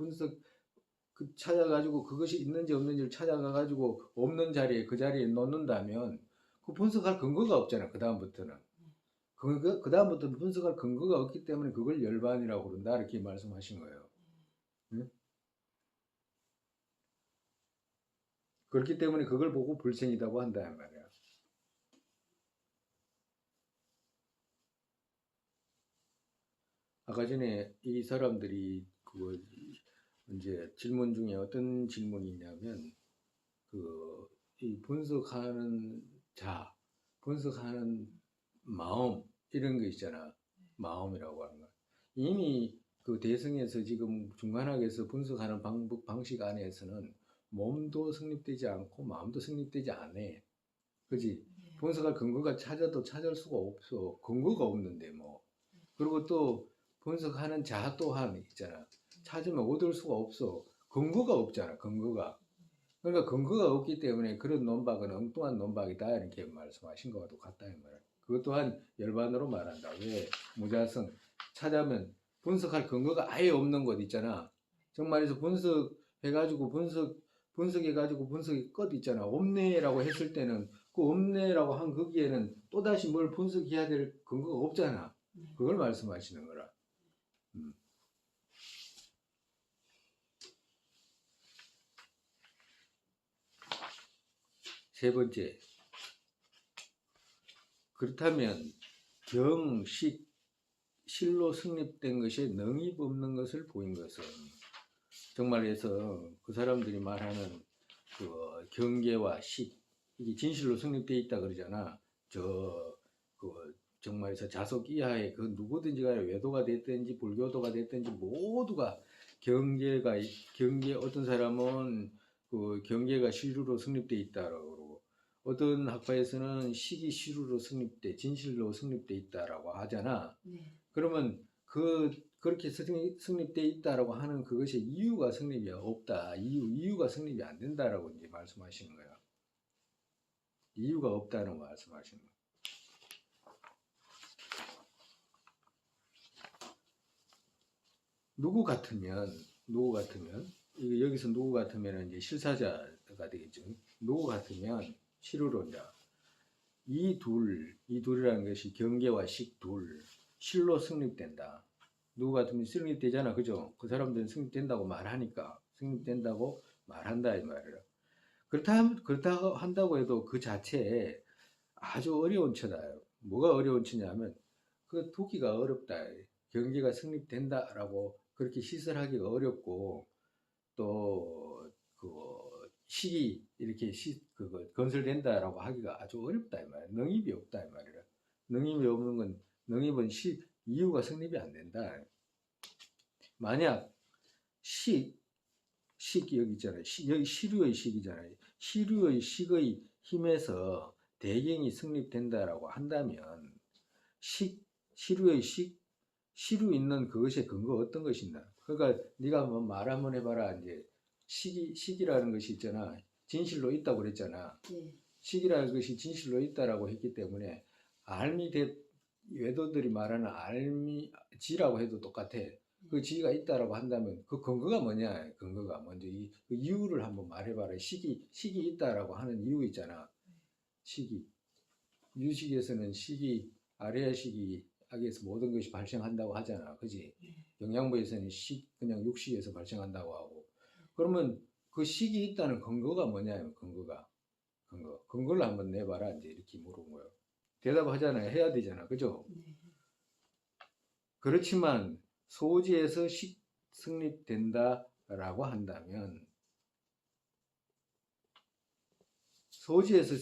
찾아가지고 그것이 있는지 없는지를 찾아가가지고 없는 자리에 그 자리에 놓는다면 그 분석할 근거가 없잖아. 그 다음부터는 분석할 근거가 없기 때문에 그걸 열반이라고 그런다 이렇게 말씀하신 거예요. 응? 그렇기 때문에 그걸 보고 불생이라고 한다 이 말이야. 아까 전에 이 사람들이 그거 이제 질문 중에 어떤 질문이 있냐면 이 분석하는 분석하는 마음 이런 거 있잖아. 마음이라고 하는 거. 이미 그 대승에서 지금 중간학에서 분석하는 방식 안에서는 몸도 성립되지 않고 마음도 성립되지 않아. 그지? 분석할 근거가 찾아도 찾을 수가 없어. 근거가 없는데 뭐. 그리고 또 분석하는 자 또한 있잖아. 찾으면 얻을 수가 없어. 근거가 없잖아. 근거가. 그러니까 근거가 없기 때문에 그런 논박은 엉뚱한 논박이다 이렇게 말씀하신 것과도 같다 이 말이야. 그것 또한 열반으로 말한다. 왜? 무자성 찾아면 분석할 근거가 아예 없는 것 있잖아. 정말에서 분석해가지고 분석이 끝 있잖아. 없네라고 했을 때는 그 없네라고 한 거기에는 또다시 뭘 분석해야 될 근거가 없잖아. 그걸 말씀하시는 거라. 세 번째, 그렇다면 경식 실로 성립된 것에 능이 없는 것을 보인 것은 정말에서 그 사람들이 말하는 그 경계와 식 이게 진실로 성립되어 있다 그러잖아. 정말에서 자석 이하의 그 누구든지 간에 외도가 됐든지 불교도가 됐든지 모두가 경계 어떤 사람은 그 경계가 실루로 성립되어 있다라고 그러고 어떤 학파에서는 식이 실루로 진실로 성립되어 있다라고 하잖아. 그러면 그렇게 성립되어 있다라고 하는 그것의 이유가 성립이 없다. 이유가 성립이 안 된다라고 이제 말씀하시는 거야. 이유가 없다는 말씀하시는 거야. 누구 같으면 여기서 누구 같으면 이제 실사자가 되겠죠. 누구 같으면 실루론자 이 둘이라는 것이 경계와 식 실로 성립된다. 누구 같으면 성립되잖아. 그죠? 그 사람들은 성립된다고 말하니까 성립된다고 말한다 이 말이야. 그렇다고 한다고 해도 그 자체에 아주 어려운 처다요. 뭐가 어려운 처냐면 그 두기가 어렵다. 경계가 성립된다라고 그렇게 시설하기가 어렵고 또 그 식이 이렇게 건설된다라고 하기가 아주 어렵다 이 말이야. 능입이 없다 이 말이야. 능입이 없는 건 능입은 이유가 성립이 안 된다. 만약 식 여기 있잖아요. 여기 시류의 식이잖아요. 시류의 식의 힘에서 대경이 성립된다라고 한다면 시류의 시류 있는 그것의 근거 어떤 것이 있나? 그러니까 네가 한번 말 한번 해봐라. 이제 식이라는 것이 있잖아. 진실로 있다고 그랬잖아. 식이라는 것이 진실로 있다라고 했기 때문에 외도들이 말하는 지라고 해도 똑같아. 그 지가 있다라고 한다면 그 근거가 뭐냐? 근거가 먼저 그 이유를 한번 말해봐라. 식이 있다라고 하는 이유 있잖아. 유식에서는 아래아 식이 악에서 모든 것이 발생한다고 하잖아. 그지? 영양부에서는 그냥 육식에서 발생한다고 하고. 그러면 그 식이 있다는 근거가 뭐냐면 근거를 한번 내봐라. 이제 이렇게 물은 거예요. 대답하잖아요. 해야 되잖아. 그죠? 그렇지만 소지에서 식 성립된다라고 한다면 소지에서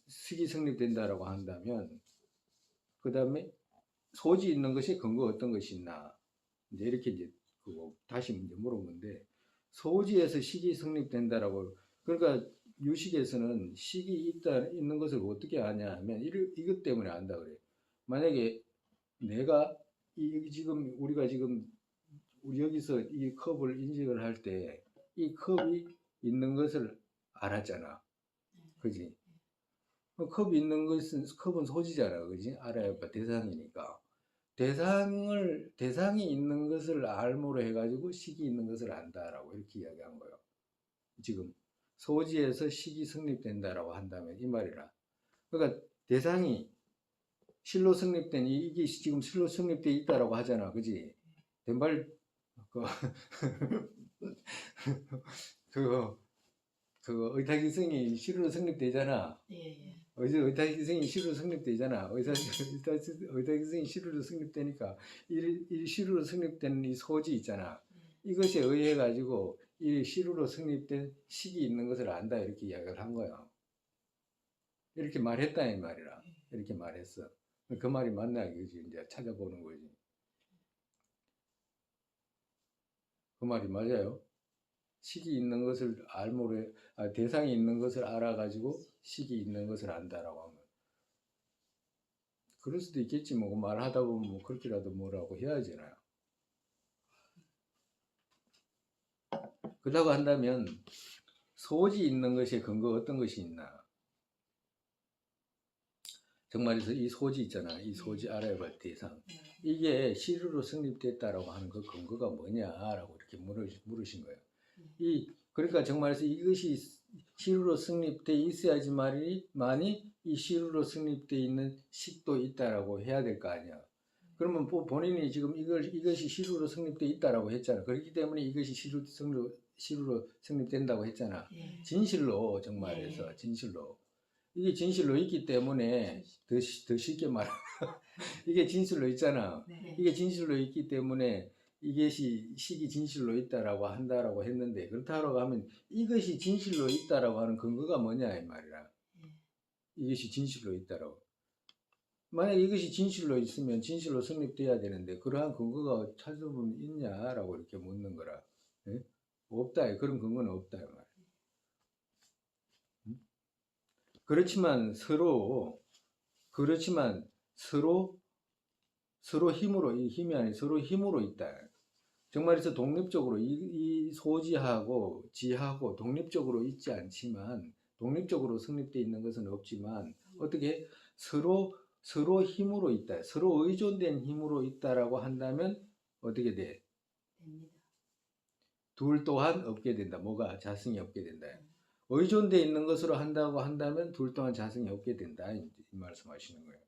식이 성립된다라고 한다면 그 다음에 소지 있는 것이 근거 어떤 것이 있나 이제 이렇게 이제 다시 문제 물은 건데 소지에서 식이 성립된다라고. 그러니까 유식에서는 식이 있는 것을 어떻게 아냐 하면 이것 때문에 안다 그래. 만약에 내가 지금 우리가 지금 우리 여기서 이 컵을 인식을 할 때 이 컵이 있는 것을 알았잖아. 그지? 컵이 있는 것은 컵은 소지잖아. 그지? 알아야 봐. 대상이니까. 대상이 있는 것을 알므로 해가지고 식이 있는 것을 안다라고 이렇게 이야기한 거예요. 지금 소지에서 식이 성립된다라고 한다면 이 말이라. 그러니까 대상이 실로 성립된 이게 지금 실로 성립돼 있다라고 하잖아. 그지? 된발 그, 그 의타기성이 실로 성립되잖아. 예. 의타기성이 실로 성립되잖아. 의타기성이 실로 성립되니까 이 실로 성립된 이 소지 있잖아. 이것에 의해 가지고 이 실로 성립된 식이 있는 것을 안다 이렇게 이야기를 한 거야. 이렇게 말했다 이 말이라. 이렇게 말했어. 그 말이 맞나 이거지. 이제 찾아보는 거지. 그 말이 맞아요. 식이 있는 것을 대상이 있는 것을 알아가지고 식이 있는 것을 안다라고 하면. 그럴 수도 있겠지. 뭐 말하다 보면 뭐 그렇게라도 뭐라고 해야 하잖아요. 그렇다고 한다면 소지 있는 것에 근거 어떤 것이 있나? 정말에서 이 소지 있잖아. 이 소지 알아야 할 대상. 이게 실으로 성립됐다라고 하는 그 근거가 뭐냐라고 이렇게 물으신 거예요. 그러니까 정말에서 이것이 실으로 성립돼 있어야지만이 이 실으로 성립돼 있는 식도 있다라고 해야 될 거 아니야. 그러면 본인이 지금 이것이 실으로 성립돼 있다라고 했잖아. 그렇기 때문에 이것이 실으로 성립된다고 했잖아. 진실로 정말에서 진실로. 이게 진실로 있기 때문에 더 쉽게 말하면 이게 진실로 있잖아. 이게 진실로 있기 때문에 이것이 식이 진실로 있다라고 한다라고 했는데 그렇다고 하면 이것이 진실로 있다라고 하는 근거가 뭐냐 이 말이라. 이것이 진실로 있다라고. 만약 이것이 진실로 있으면 진실로 성립돼야 되는데 그러한 근거가 찾아보면 있냐라고 이렇게 묻는 거라. 네? 없다. 그런 근거는 없다 이 말. 그렇지만 서로 힘으로 이 힘이 아니 서로 힘으로 있다. 정말에서 독립적으로 이 소지하고 지하고 독립적으로 있지 않지만 독립적으로 성립되어 있는 것은 없지만 어떻게 서로 힘으로 있다. 서로 의존된 힘으로 있다라고 한다면 어떻게 돼? 둘 또한 없게 된다. 뭐가 자성이 없게 된다. 의존되어 있는 것으로 한다고 한다면 둘 또한 자성이 없게 된다. 이 말씀하시는 거예요.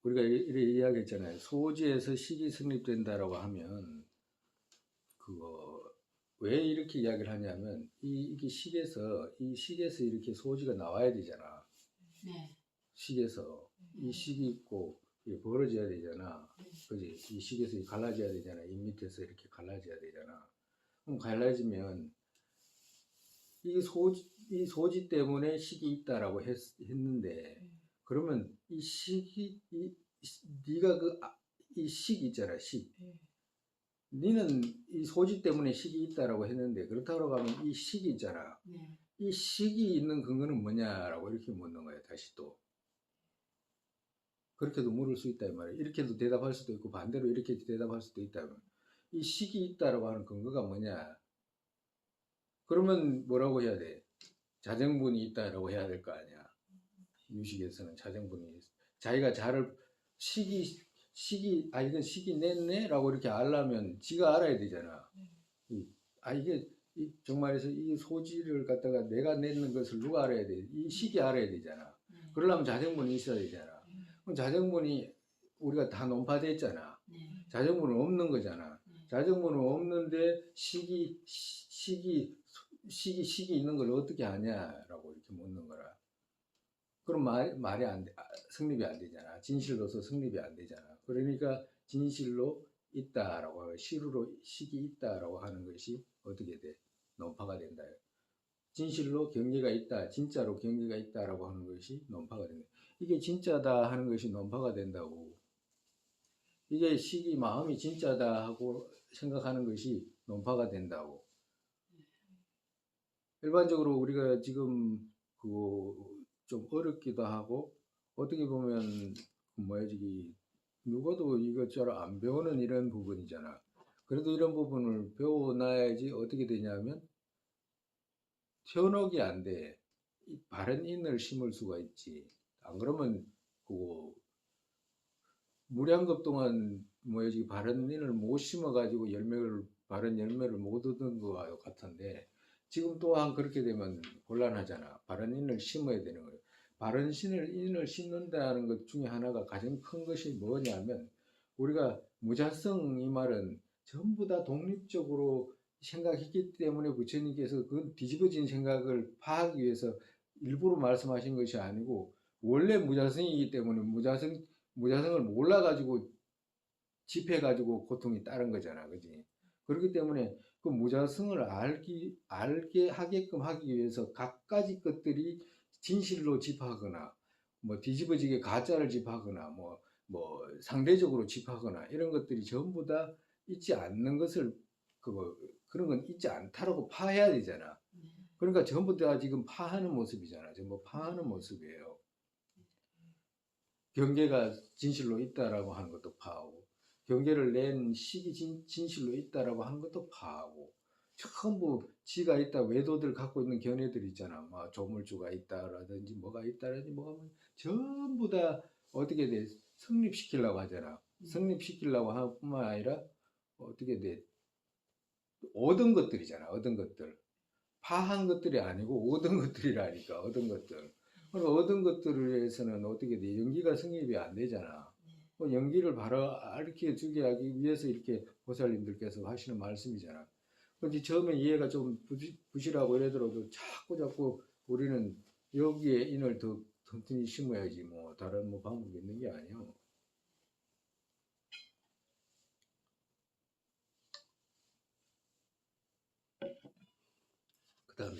우리가 이렇게 이야기했잖아요. 소지에서 식이 성립된다라고 하면 그거 왜 이렇게 이야기를 하냐면 이게 식에서 이렇게 소지가 나와야 되잖아. 네. 식에서 이 식이 있고 벌어져야 되잖아. 그지? 이 식에서 갈라져야 되잖아. 이 밑에서 이렇게 갈라져야 되잖아. 그럼 갈라지면 이 소지 때문에 식이 있다라고 했는데 그러면 이 식이 네가 이 식 있잖아. 식. 니는 이 소지 때문에 식이 있다라고 했는데 그렇다고 하면 이 식이 있잖아. 이 식이 있는 근거는 뭐냐라고 이렇게 묻는 거야. 다시 또. 그렇게도 물을 수 있다 이 말이야. 이렇게도 대답할 수도 있고 반대로 이렇게 대답할 수도 있다. 이 식이 있다라고 하는 근거가 뭐냐? 그러면 뭐라고 해야 돼? 자정분이 있다라고 해야 될 거 아니야. 유식에서는 자정분이 자기가 이건 식이 냈네라고 이렇게 알려면 지가 알아야 되잖아. 이게 정말에서 이 소지를 갖다가 내가 내는 것을 누가 알아야 돼? 이 식이 알아야 되잖아. 그러려면 자정분이 있어야 되잖아. 그럼 자정분이 우리가 다 논파됐잖아. 자정분은 없는 거잖아. 자정분은 없는데 식이 있는 걸 어떻게 하냐라고 이렇게 묻는 거라. 그럼 말이 성립이 안 되잖아. 진실로서 성립이 안 되잖아. 그러니까 진실로 있다라고 하고 실로 식이 있다라고 하는 것이 어떻게 돼? 논파가 된다. 진실로 경계가 있다. 진짜로 경계가 있다라고 하는 것이 논파가 된다. 이게 진짜다 하는 것이 논파가 된다고. 이게 식이 마음이 진짜다 하고 생각하는 것이 논파가 된다고. 일반적으로 우리가 지금 그 좀 어렵기도 하고 어떻게 보면 그 뭐야 저기 누구도 이거 잘 안 배우는 이런 부분이잖아. 그래도 이런 부분을 배워놔야지 어떻게 되냐면 현혹이 안 돼. 바른 인을 심을 수가 있지. 안 그러면 그 무량겁 동안 뭐야 지금 바른 인을 못 심어가지고 바른 열매를 못 얻은 것 같은데 지금 또한 그렇게 되면 곤란하잖아. 바른 인을 심어야 되는 거예요. 바른 인을 심는다는 것 중에 하나가 가장 큰 것이 뭐냐면 우리가 무자성 이 말은 전부 다 독립적으로 생각했기 때문에 부처님께서 그 뒤집어진 생각을 파하기 위해서 일부러 말씀하신 것이 아니고 원래 무자성이기 때문에 무자성을 몰라가지고 집해가지고 고통이 따른 거잖아, 그지? 그렇기 때문에 그 무자성을 알게 하게끔 하기 위해서 각가지 것들이 진실로 집하거나, 뭐 뒤집어지게 가짜를 집하거나, 뭐 상대적으로 집하거나 이런 것들이 전부 다 있지 않는 것을 그런 건 있지 않다라고 파해야 되잖아. 네. 그러니까 전부 다 지금 파하는 모습이잖아. 전부 파하는 모습이에요. 경계가 진실로 있다라고 하는 것도 파하고 경계를 낸 식이 진실로 있다라고 하는 것도 파하고 전부 지가 있다 외도들 갖고 있는 견해들 있잖아. 뭐 조물주가 있다라든지 뭐가 있다라든지 뭐가 전부 다 어떻게 돼 성립시키려고 하잖아. 성립시키려고 할 뿐만 아니라 어떻게 돼 얻은 것들이잖아. 얻은 것들 파한 것들이 아니고 얻은 것들이라니까. 얻은 것들. 그러니까 얻은 것들을 위해서는 어떻게 돼? 연기가 성립이 안 되잖아. 연기를 바로 가르쳐 주게 하기 위해서 이렇게 보살님들께서 하시는 말씀이잖아. 그런데 처음에 이해가 좀 부실하고 이러더라도 자꾸 우리는 여기에 인을 더 튼튼히 심어야지 뭐 다른 뭐 방법이 있는 게 아니야. 그 다음에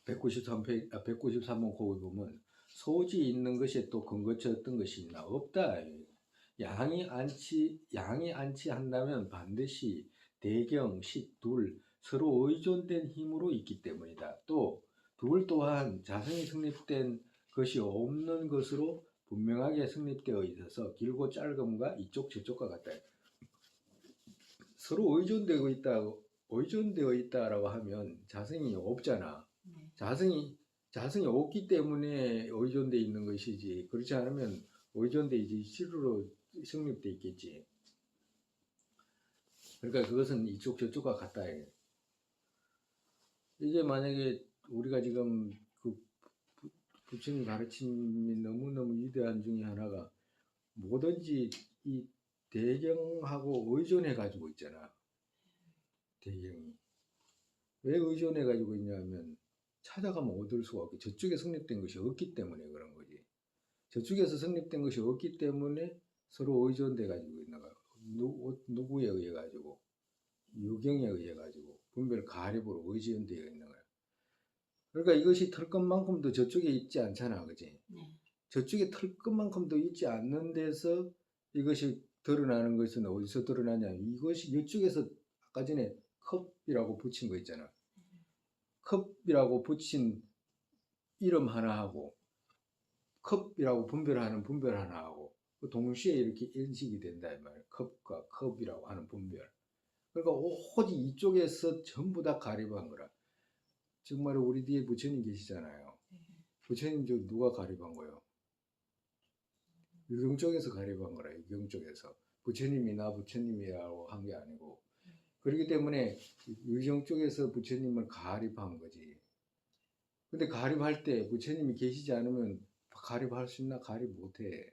193번 거기 보면 소지 있는 것에 또 근거처 어떤 것이 있나 없다. 양이 안치 한다면 반드시 대경, 식, 둘 서로 의존된 힘으로 있기 때문이다. 또 둘 또한 자성이 성립된 것이 없는 것으로 분명하게 성립되어 있어서 길고 짧음과 이쪽 저쪽과 같다. 서로 의존되어 있다라고 하면 자성이 없잖아. 네. 자성이 없기 때문에 의존돼 있는 것이지. 그렇지 않으면 의존돼 있지 실로 성립돼 있겠지. 그러니까 그것은 이쪽 저쪽과 같다. 이게 만약에 우리가 지금 그 부처님 가르침이 너무너무 위대한 중에 하나가 뭐든지 이 대경하고 의존해 가지고 있잖아. 대경이. 왜 의존해 가지고 있냐면 찾아가면 얻을 수가 없고 저쪽에 성립된 것이 없기 때문에 그런 거지. 저쪽에서 성립된 것이 없기 때문에 서로 의존돼 가지고 있는 거야. 누구에 의해 가지고 유경에 의해 가지고 분별 가립으로 의존되어 있는 거야. 그러니까 이것이 털 것만큼도 저쪽에 있지 않잖아, 그지? 네. 저쪽에 털 것만큼도 있지 않는 데서 이것이 드러나는 것은 어디서 드러나냐? 이것이 이쪽에서 아까 전에 컵이라고 붙인 거 있잖아. 컵이라고 붙인 이름 하나 하고 컵이라고 분별 하나 하고 동시에 이렇게 인식이 된다 이 말이야. 컵과 컵이라고 하는 분별. 그러니까 오직 이쪽에서 전부 다 가립한 거라. 정말 우리 뒤에 부처님 계시잖아요. 부처님 저 누가 가립한 거예요? 유경 쪽에서 가립한 거라. 유경 쪽에서 부처님이나 부처님이라고 한 게 아니고 그렇기 때문에 유경 쪽에서 부처님을 가립한 거지. 근데 가립할 때 부처님이 계시지 않으면 가립할 수 있나? 가립 못해.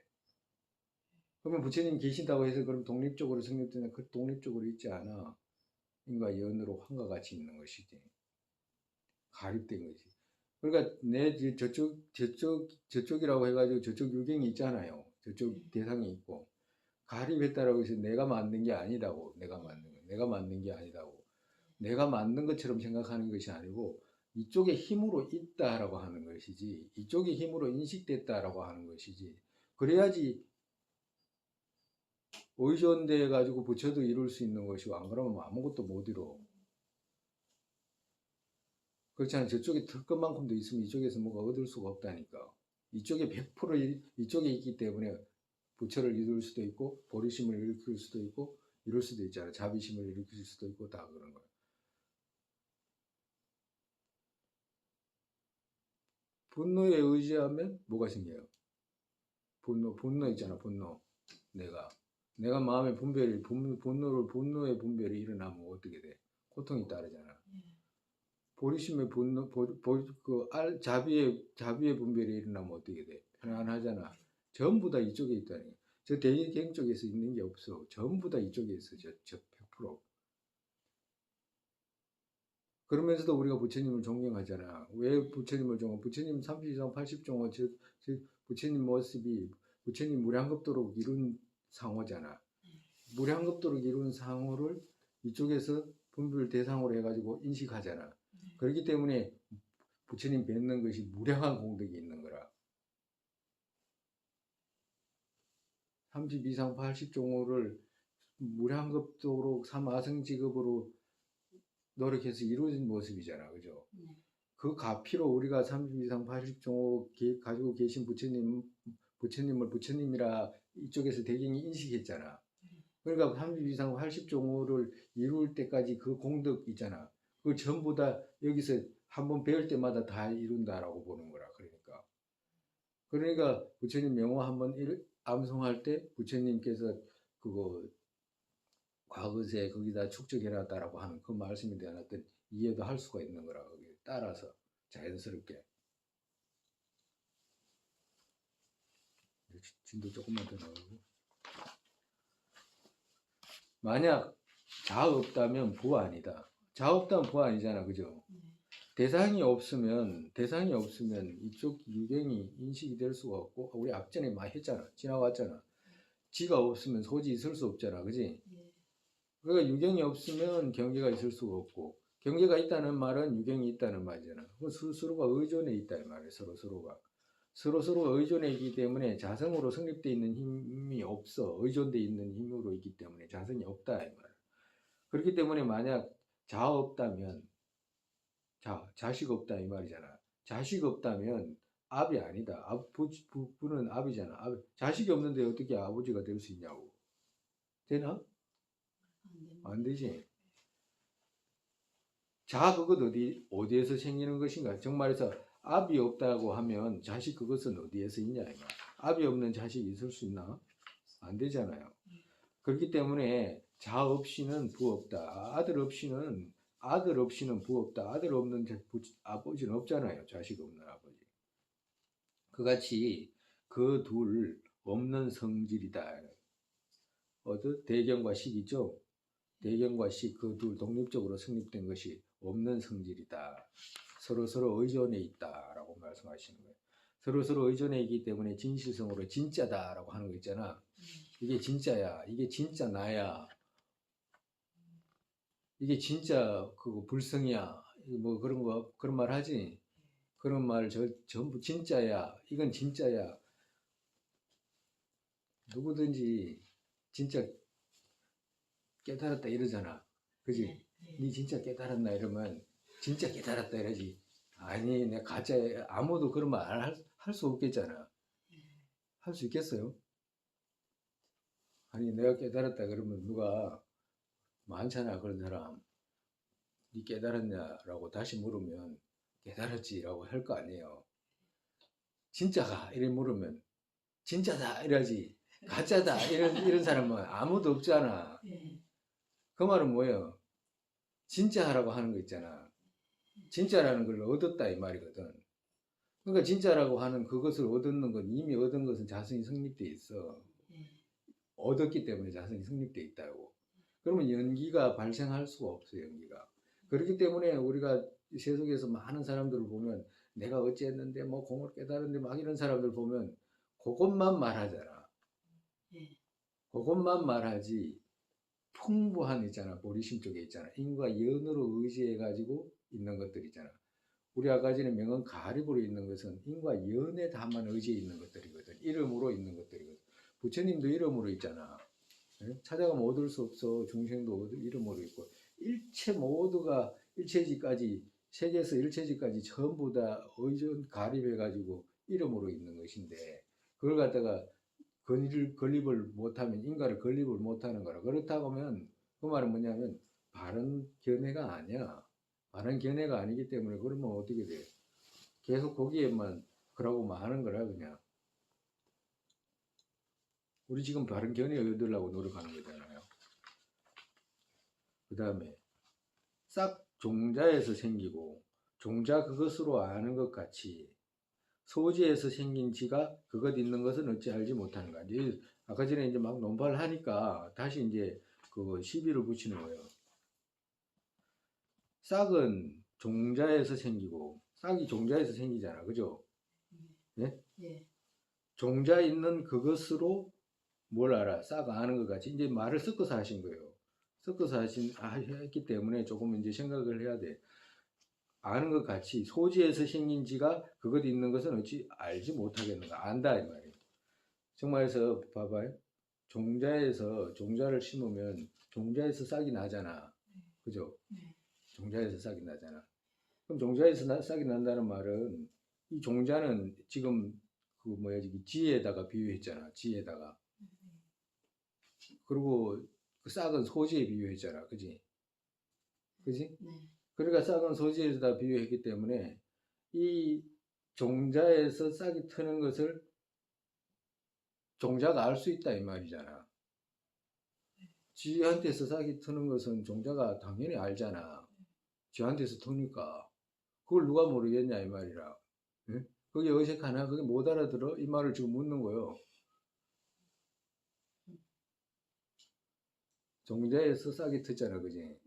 그러면 부처님 계신다고 해서 그럼 독립적으로 성립되냐? 그 독립적으로 있지 않아. 인과 연으로 환과 같이 있는 것이지. 가립된 거지. 그러니까 저쪽이라고 해가지고 저쪽 유경이 있잖아요. 저쪽 대상이 있고. 가립했다라고 해서 내가 만든 게 아니다고. 내가 만든 게 아니다고. 내가 만든 것처럼 생각하는 것이 아니고 이쪽의 힘으로 있다라고 하는 것이지, 이쪽의 힘으로 인식됐다라고 하는 것이지, 그래야지 의존돼 가지고 부처도 이룰 수 있는 것이고, 안 그러면 아무것도 못 이뤄. 그렇잖아요. 저쪽에 들 것만큼도 있으면 이쪽에서 뭐가 얻을 수가 없다니까. 이쪽에 100% 이쪽에 있기 때문에 부처를 이룰 수도 있고, 보리심을 일으킬 수도 있고, 이룰 수도 있잖아요. 자비심을 일으킬 수도 있고, 다 그런 거예요. 분노에 의지하면 뭐가 생겨요? 분노 있잖아, 분노. 내가 마음의 분노의 분별이 일어나면 어떻게 돼? 고통이 따르잖아. 보리심의 자비의 분별이 일어나면 어떻게 돼? 편안하잖아. 전부 다 이쪽에 있다니. 저 대개경 쪽에서 있는 게 없어. 전부 다 이쪽에 있어. 저 100%. 그러면서도 우리가 부처님을 존경하잖아. 왜 부처님을 존경? 부처님 32종 80종은 부처님 모습이 부처님 무량겁도록 이룬 상호잖아. 무량겁도록 이룬 상호를 이쪽에서 분별 대상으로 해가지고 인식하잖아. 그렇기 때문에 부처님 뵙는 것이 무량한 공덕이 있는 거라. 32상 80종호를 무량겁도록 삼아승직업으로 노력해서 이루어진 모습이잖아. 그죠? 그 가피로 우리가 32상 80종호 가지고 계신 부처님을 부처님이라 이쪽에서 대경이 인식했잖아. 그러니까 32상 80종호를 이룰 때까지 그 공덕 있잖아. 그 전부 다 여기서 한번 배울 때마다 다 이룬다라고 보는 거라. 그러니까 부처님 명호 한번 암송할 때 부처님께서 그거 과거세 거기다 축적해놨다라고 하는 그 말씀에 대한 어떤 이해도 할 수가 있는 거라. 거기에 따라서 자연스럽게. 진도 조금만 더 나가고. 만약 자 없다면 부가 아니다. 자 없다면 부가 아니잖아. 그죠? 대상이 없으면 이쪽 유경이 인식이 될 수가 없고, 우리 앞전에 많이 했잖아. 지나왔잖아. 지가 없으면 소지 있을 수 없잖아. 그지? 그러니까 유경이 없으면 경계가 있을 수가 없고, 경계가 있다는 말은 유경이 있다는 말이잖아. 서로가 의존해 있다 이 말이에요. 서로 의존해 있기 때문에 자성으로 성립되어 있는 힘이 없어. 의존되어 있는 힘으로 있기 때문에 자성이 없다 이 말이에요. 그렇기 때문에 만약 자 없다면 자식 없다 이 말이잖아. 자식 없다면 압이 아니다. 부는 압이잖아. 자식이 없는데 어떻게 아버지가 될 수 있냐고. 되나? 안 되지. 자 그것 어디에서 생기는 것인가? 정말해서 압이 없다고 하면 자식 그것은 어디에서 있냐 이거. 압이 없는 자식이 있을 수 있나? 안 되잖아요. 그렇기 때문에 자 없이는 부 없다. 아들 없이는 부 없다. 아들 없는 아버지는 없잖아요. 자식 없는 아버지. 그같이 그 둘 없는 성질이다. 대경과 식이죠. 대경과 식 그 둘 독립적으로 성립된 것이 없는 성질이다. 서로 의존해 있다라고 말씀하시는 거예요. 서로 의존해 있기 때문에 진실성으로 진짜다라고 하는 거 있잖아. 이게 진짜야. 이게 진짜 나야. 이게 진짜 그거 불성이야. 뭐 그런 말 하지. 그런 말 전부 진짜야. 이건 진짜야. 누구든지 진짜 깨달았다 이러잖아. 그지? 니 진짜 깨달았나 이러면 진짜 깨달았다 이러지. 아니 내가 가짜야. 아무도 그런 말 할 수 없겠잖아. 할 수 있겠어요? 아니 내가 깨달았다 그러면 누가 많잖아 그런 사람. 니 깨달았냐라고 다시 물으면 깨달았지라고 할 거 아니에요. 진짜가 이래 물으면 진짜다 이러지. 가짜다 이런 사람은 아무도 없잖아. 그 말은 뭐예요? 진짜라고 하는 거 있잖아. 진짜라는 걸 얻었다 이 말이거든. 그러니까 진짜라고 하는 그것을 얻는 건 이미 얻은 것은 자성이 성립돼 있어. 얻었기 때문에 자성이 성립돼 있다고. 그러면 연기가 발생할 수가 없어요. 연기가. 그렇기 때문에 우리가 세속에서 많은 사람들을 보면 내가 어찌했는데 뭐 공을 깨달았는데 막 이런 사람들 보면 그것만 말하잖아. 그것만 말하지 풍부한 있잖아. 보리심 쪽에 있잖아. 인과 연으로 의지해 가지고 있는 것들 있잖아. 우리 아까 전에 명언 가립으로 있는 것은 인과 연에 다만 의지해 있는 것들이거든. 이름으로 있는 것들이거든. 부처님도 이름으로 있잖아. 예? 찾아가면 얻을 수 없어. 중생도 이름으로 있고 일체 모두가 일체지까지 세계에서 일체지까지 전부 다 의존 가립해가지고 이름으로 있는 것인데 그걸 갖다가 건립을 못하면 인가를 건립을 못하는 거라. 그렇다고 하면 그 말은 뭐냐면 바른 견해가 아니야. 바른 견해가 아니기 때문에 그러면 어떻게 돼? 계속 거기에만 그러고만 하는 거라 그냥. 우리 지금 바른 견해 얻으려고 노력하는 거잖아요. 그 다음에 싹 종자에서 생기고 종자 그것으로 아는 것 같이 소지에서 생긴 지가 그것 있는 것은 어찌 알지 못하는가. 이제 아까 전에 이제 막 논파를 하니까 다시 이제 그 시비를 붙이는 거예요. 싹은 종자에서 생기고 싹이 종자에서 생기잖아, 그죠? 예? 예. 종자 있는 그것으로 뭘 알아? 싹 아는 것 같이 이제 말을 섞어서 하신 거예요. 섞어서 했기 때문에 조금 이제 생각을 해야 돼. 아는 것 같이 소지에서 생긴 지가 그것 있는 것은 어찌 알지 못하겠는가? 안다 이 말이에요. 정말에서 봐봐요. 종자에서 종자를 심으면 종자에서 싹이 나잖아. 그죠? 네. 종자에서 싹이 나잖아. 그럼 종자에서 싹이 난다는 말은 이 종자는 지금 그 뭐야 지에다가 비유했잖아. 지에다가. 그리고 그 싹은 소지에 비유했잖아. 그지? 그지? 네. 그러니까 싹은 소지에다 비유했기 때문에 이 종자에서 싹이 트는 것을 종자가 알 수 있다 이 말이잖아. 지한테서 싹이 트는 것은 종자가 당연히 알잖아. 지한테서 트니까 그걸 누가 모르겠냐 이 말이라. 응? 그게 어색하나? 그게 못 알아들어? 이 말을 지금 묻는 거예요. 종자에서 싹이 트잖아, 그지? 네.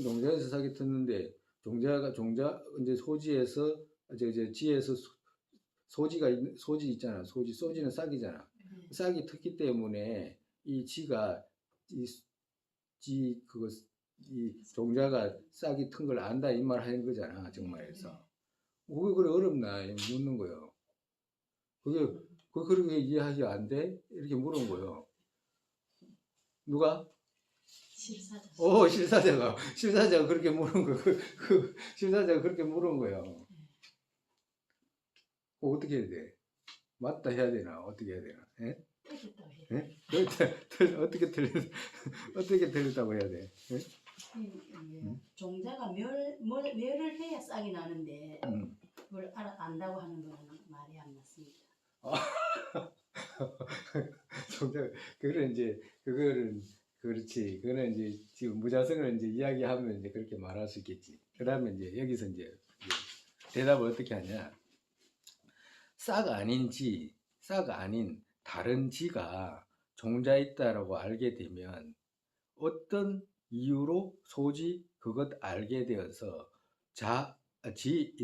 종자에서 싹이 트는데 종자 이제 소지에서 지에서 소지 있잖아. 소지는 싹이잖아. 네. 싹이 트기 때문에 이 지가 이 종자가 싹이 튼 걸 안다 이 말 하는 거잖아, 정말에서. 그게 그래 어렵나 묻는 거예요. 그게 그렇게 이해하기 안 돼? 이렇게 물은 거예요. 누가? 실사자. 실사자가 그렇게 물은 거, 실사자가 그렇게 물은 거예요. 어떻게 해야 돼? 맞다 해야 되나? 어떻게 해야 되나? 예? 틀렸다고 해요. 예? 어떻게 틀렸다고 해야 돼? 예? 예. 종자가 멸을 해야 싹이 나는데 그걸 안다고 하는 거는 말이 안 맞습니다. 그거는 그렇지. 그거는 이제 지금 무자성을 이제 이야기하면 이제 그렇게 말할 수 있겠지. 그다음에 이제 여기서 이제 대답을 어떻게 하냐? 싹 아닌 다른 지가 종자 있다라고 알게 되면 어떤 이유로 소지 그것 알게 되어서 지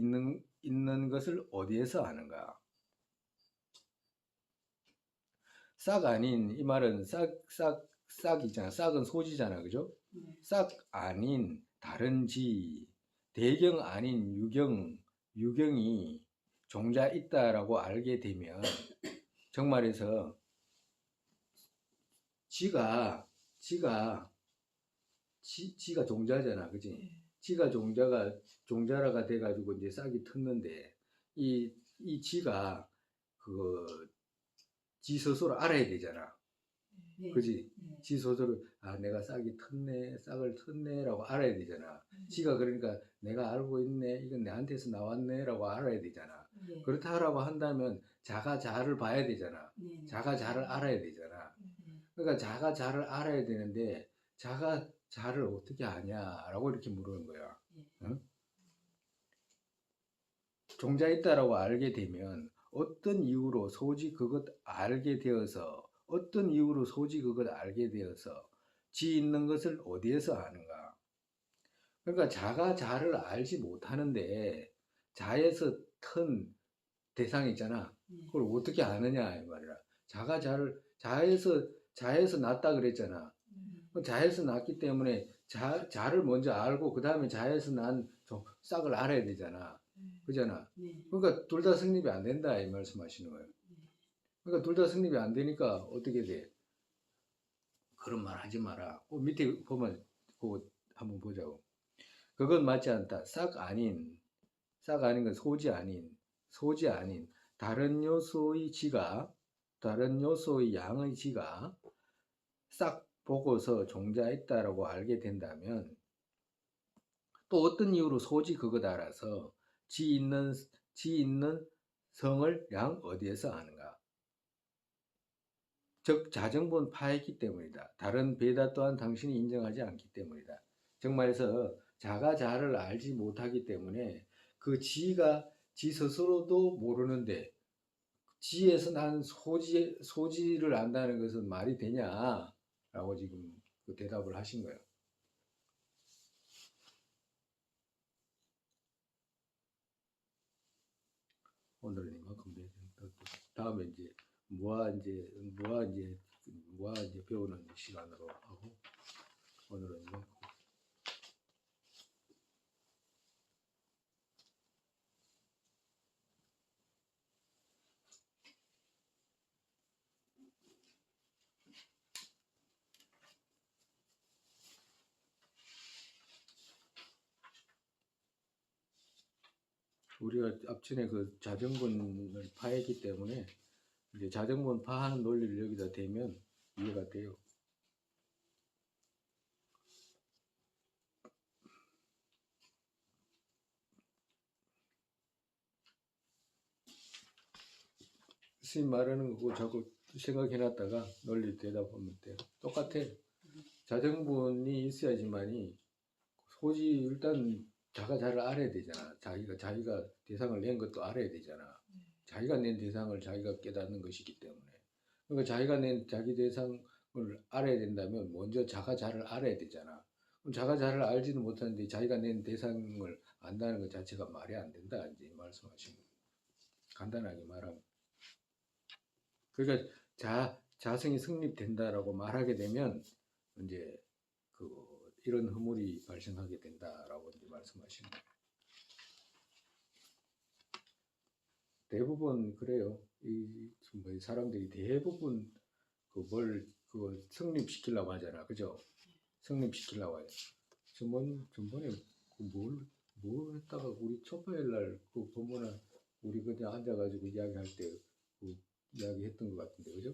있는 것을 어디에서 아는가? 싹 아닌 이 말은 싹이잖아. 싹은 소지잖아, 그죠? 네. 싹 아닌 다른 지, 대경 아닌 유경이 종자 있다라고 알게 되면 정말에서 지가 종자잖아, 그지? 지가 종자라가 돼가지고 이제 싹이 텄는데 이 지가 지 스스로 알아야 되잖아. 네. 그지? 네. 지 스스로 내가 싹을 텄네라고 알아야 되잖아. 지가 그러니까 내가 알고 있네, 이건 내한테서 나왔네라고 알아야 되잖아. 네. 그렇다라고 한다면 자가 자를 봐야 되잖아. 네. 자가 자를 알아야 되잖아. 네. 그러니까 자가 자를 알아야 되는데 자가 자를 어떻게 아냐라고 이렇게 물은 거야. 네. 응? 종자 있다라고 알게 되면 어떤 이유로 소지 그것 알게 되어서 지 있는 것을 어디에서 아는가? 그러니까 자가 자를 알지 못하는데 자에서 튼 대상이 있잖아. 네. 그걸 어떻게 아느냐 이 말이야. 자가 자에서 났다 그랬잖아. 자에서 났기 때문에 자를 먼저 알고 그 다음에 자에서 난 싹을 알아야 되잖아. 그잖아. 네. 그러니까 둘 다 성립이 안 된다 이 말씀하시는 거예요. 그러니까 둘 다 성립이 안 되니까 어떻게 돼? 그런 말 하지 마라. 그 밑에 보면 그거 한번 보자고. 그건 맞지 않다. 싹 아닌 건 소지 아닌 다른 요소의 지가 다른 요소의 양의 지가 싹 보고서 종자있다라고 알게 된다면 또 어떤 이유로 소지 그것 알아서 지 있는 성을 양 어디에서 아는가? 즉 자정본 파했기 때문이다. 다른 베다 또한 당신이 인정하지 않기 때문이다. 즉 말해서 자가 자를 알지 못하기 때문에 그 지가 지 스스로도 모르는데 지에서 난 소지를 안다는 것은 말이 되냐라고 지금 그 대답을 하신 거예요. 오늘은 이만큼 다음에 이제 무화 이제 배우는 시간으로 하고 오늘은 이만큼. 우리가 앞전에 그 자정분을 파했기 때문에 이제 자정분 파하는 논리를 여기다 대면 이해가 돼요. 스님 말하는 거고 자꾸 생각해놨다가 논리 대답하면 돼요. 똑같아. 자정분이 있어야지만이 소지 일단 자가 자를 알아야 되잖아. 자기가 대상을 낸 것도 알아야 되잖아. 자기가 낸 대상을 자기가 깨닫는 것이기 때문에. 그러니까 자기가 낸 자기 대상을 알아야 된다면 먼저 자가 자를 알아야 되잖아. 그럼 자가 자를 알지는 못하는데 자기가 낸 대상을 안다는 것 자체가 말이 안 된다. 이제 말씀하시는 거예요. 간단하게 말하면. 그러니까 자성이 성립된다라고 말하게 되면 이제 이런 허물이 발생하게 된다라고 이제 말씀하시는 거예요. 대부분 그래요. 이 사람들이 대부분 그걸 성립시키려고 하잖아, 그죠? 성립시키려고 하죠. 전번에 뭘 했다가 우리 초파일 날그 법문을 우리 그냥 앉아가지고 이야기할 때 그 이야기했던 것 같은데, 그죠?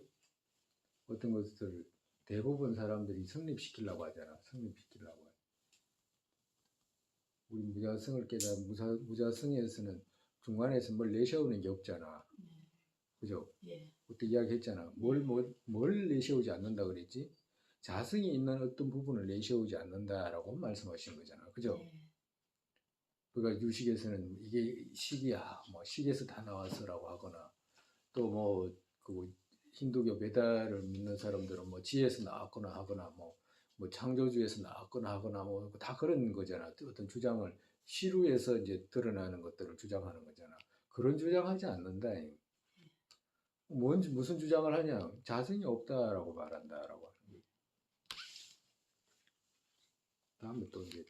어떤 것을 대부분 사람들이 성립시키려고 하잖아, 성립시키려고. 우리 무자성을 깨자 무자성에서는 중간에서 뭘 내세우는 게 없잖아. 그죠? 예. 그때 이야기했잖아. 뭘 내세우지 않는다 그랬지? 자성이 있는 어떤 부분을 내세우지 않는다라고 말씀하신 거잖아. 그죠? 예. 그러니까 유식에서는 이게 식이야, 뭐 식에서 다 나왔어라고 하거나 또 그 힌두교 베다를 믿는 사람들은 뭐 지에서 나왔거나 하거나 뭐 창조주에서 나왔거나 하거나 뭐 다 그런 거잖아. 어떤 주장을 시루에서 이제 드러나는 것들을 주장하는 거잖아. 그런 주장하지 않는다. 무슨 주장을 하냐? 자성이 없다라고 말한다라고 하는 거예요. 다음에 또 이제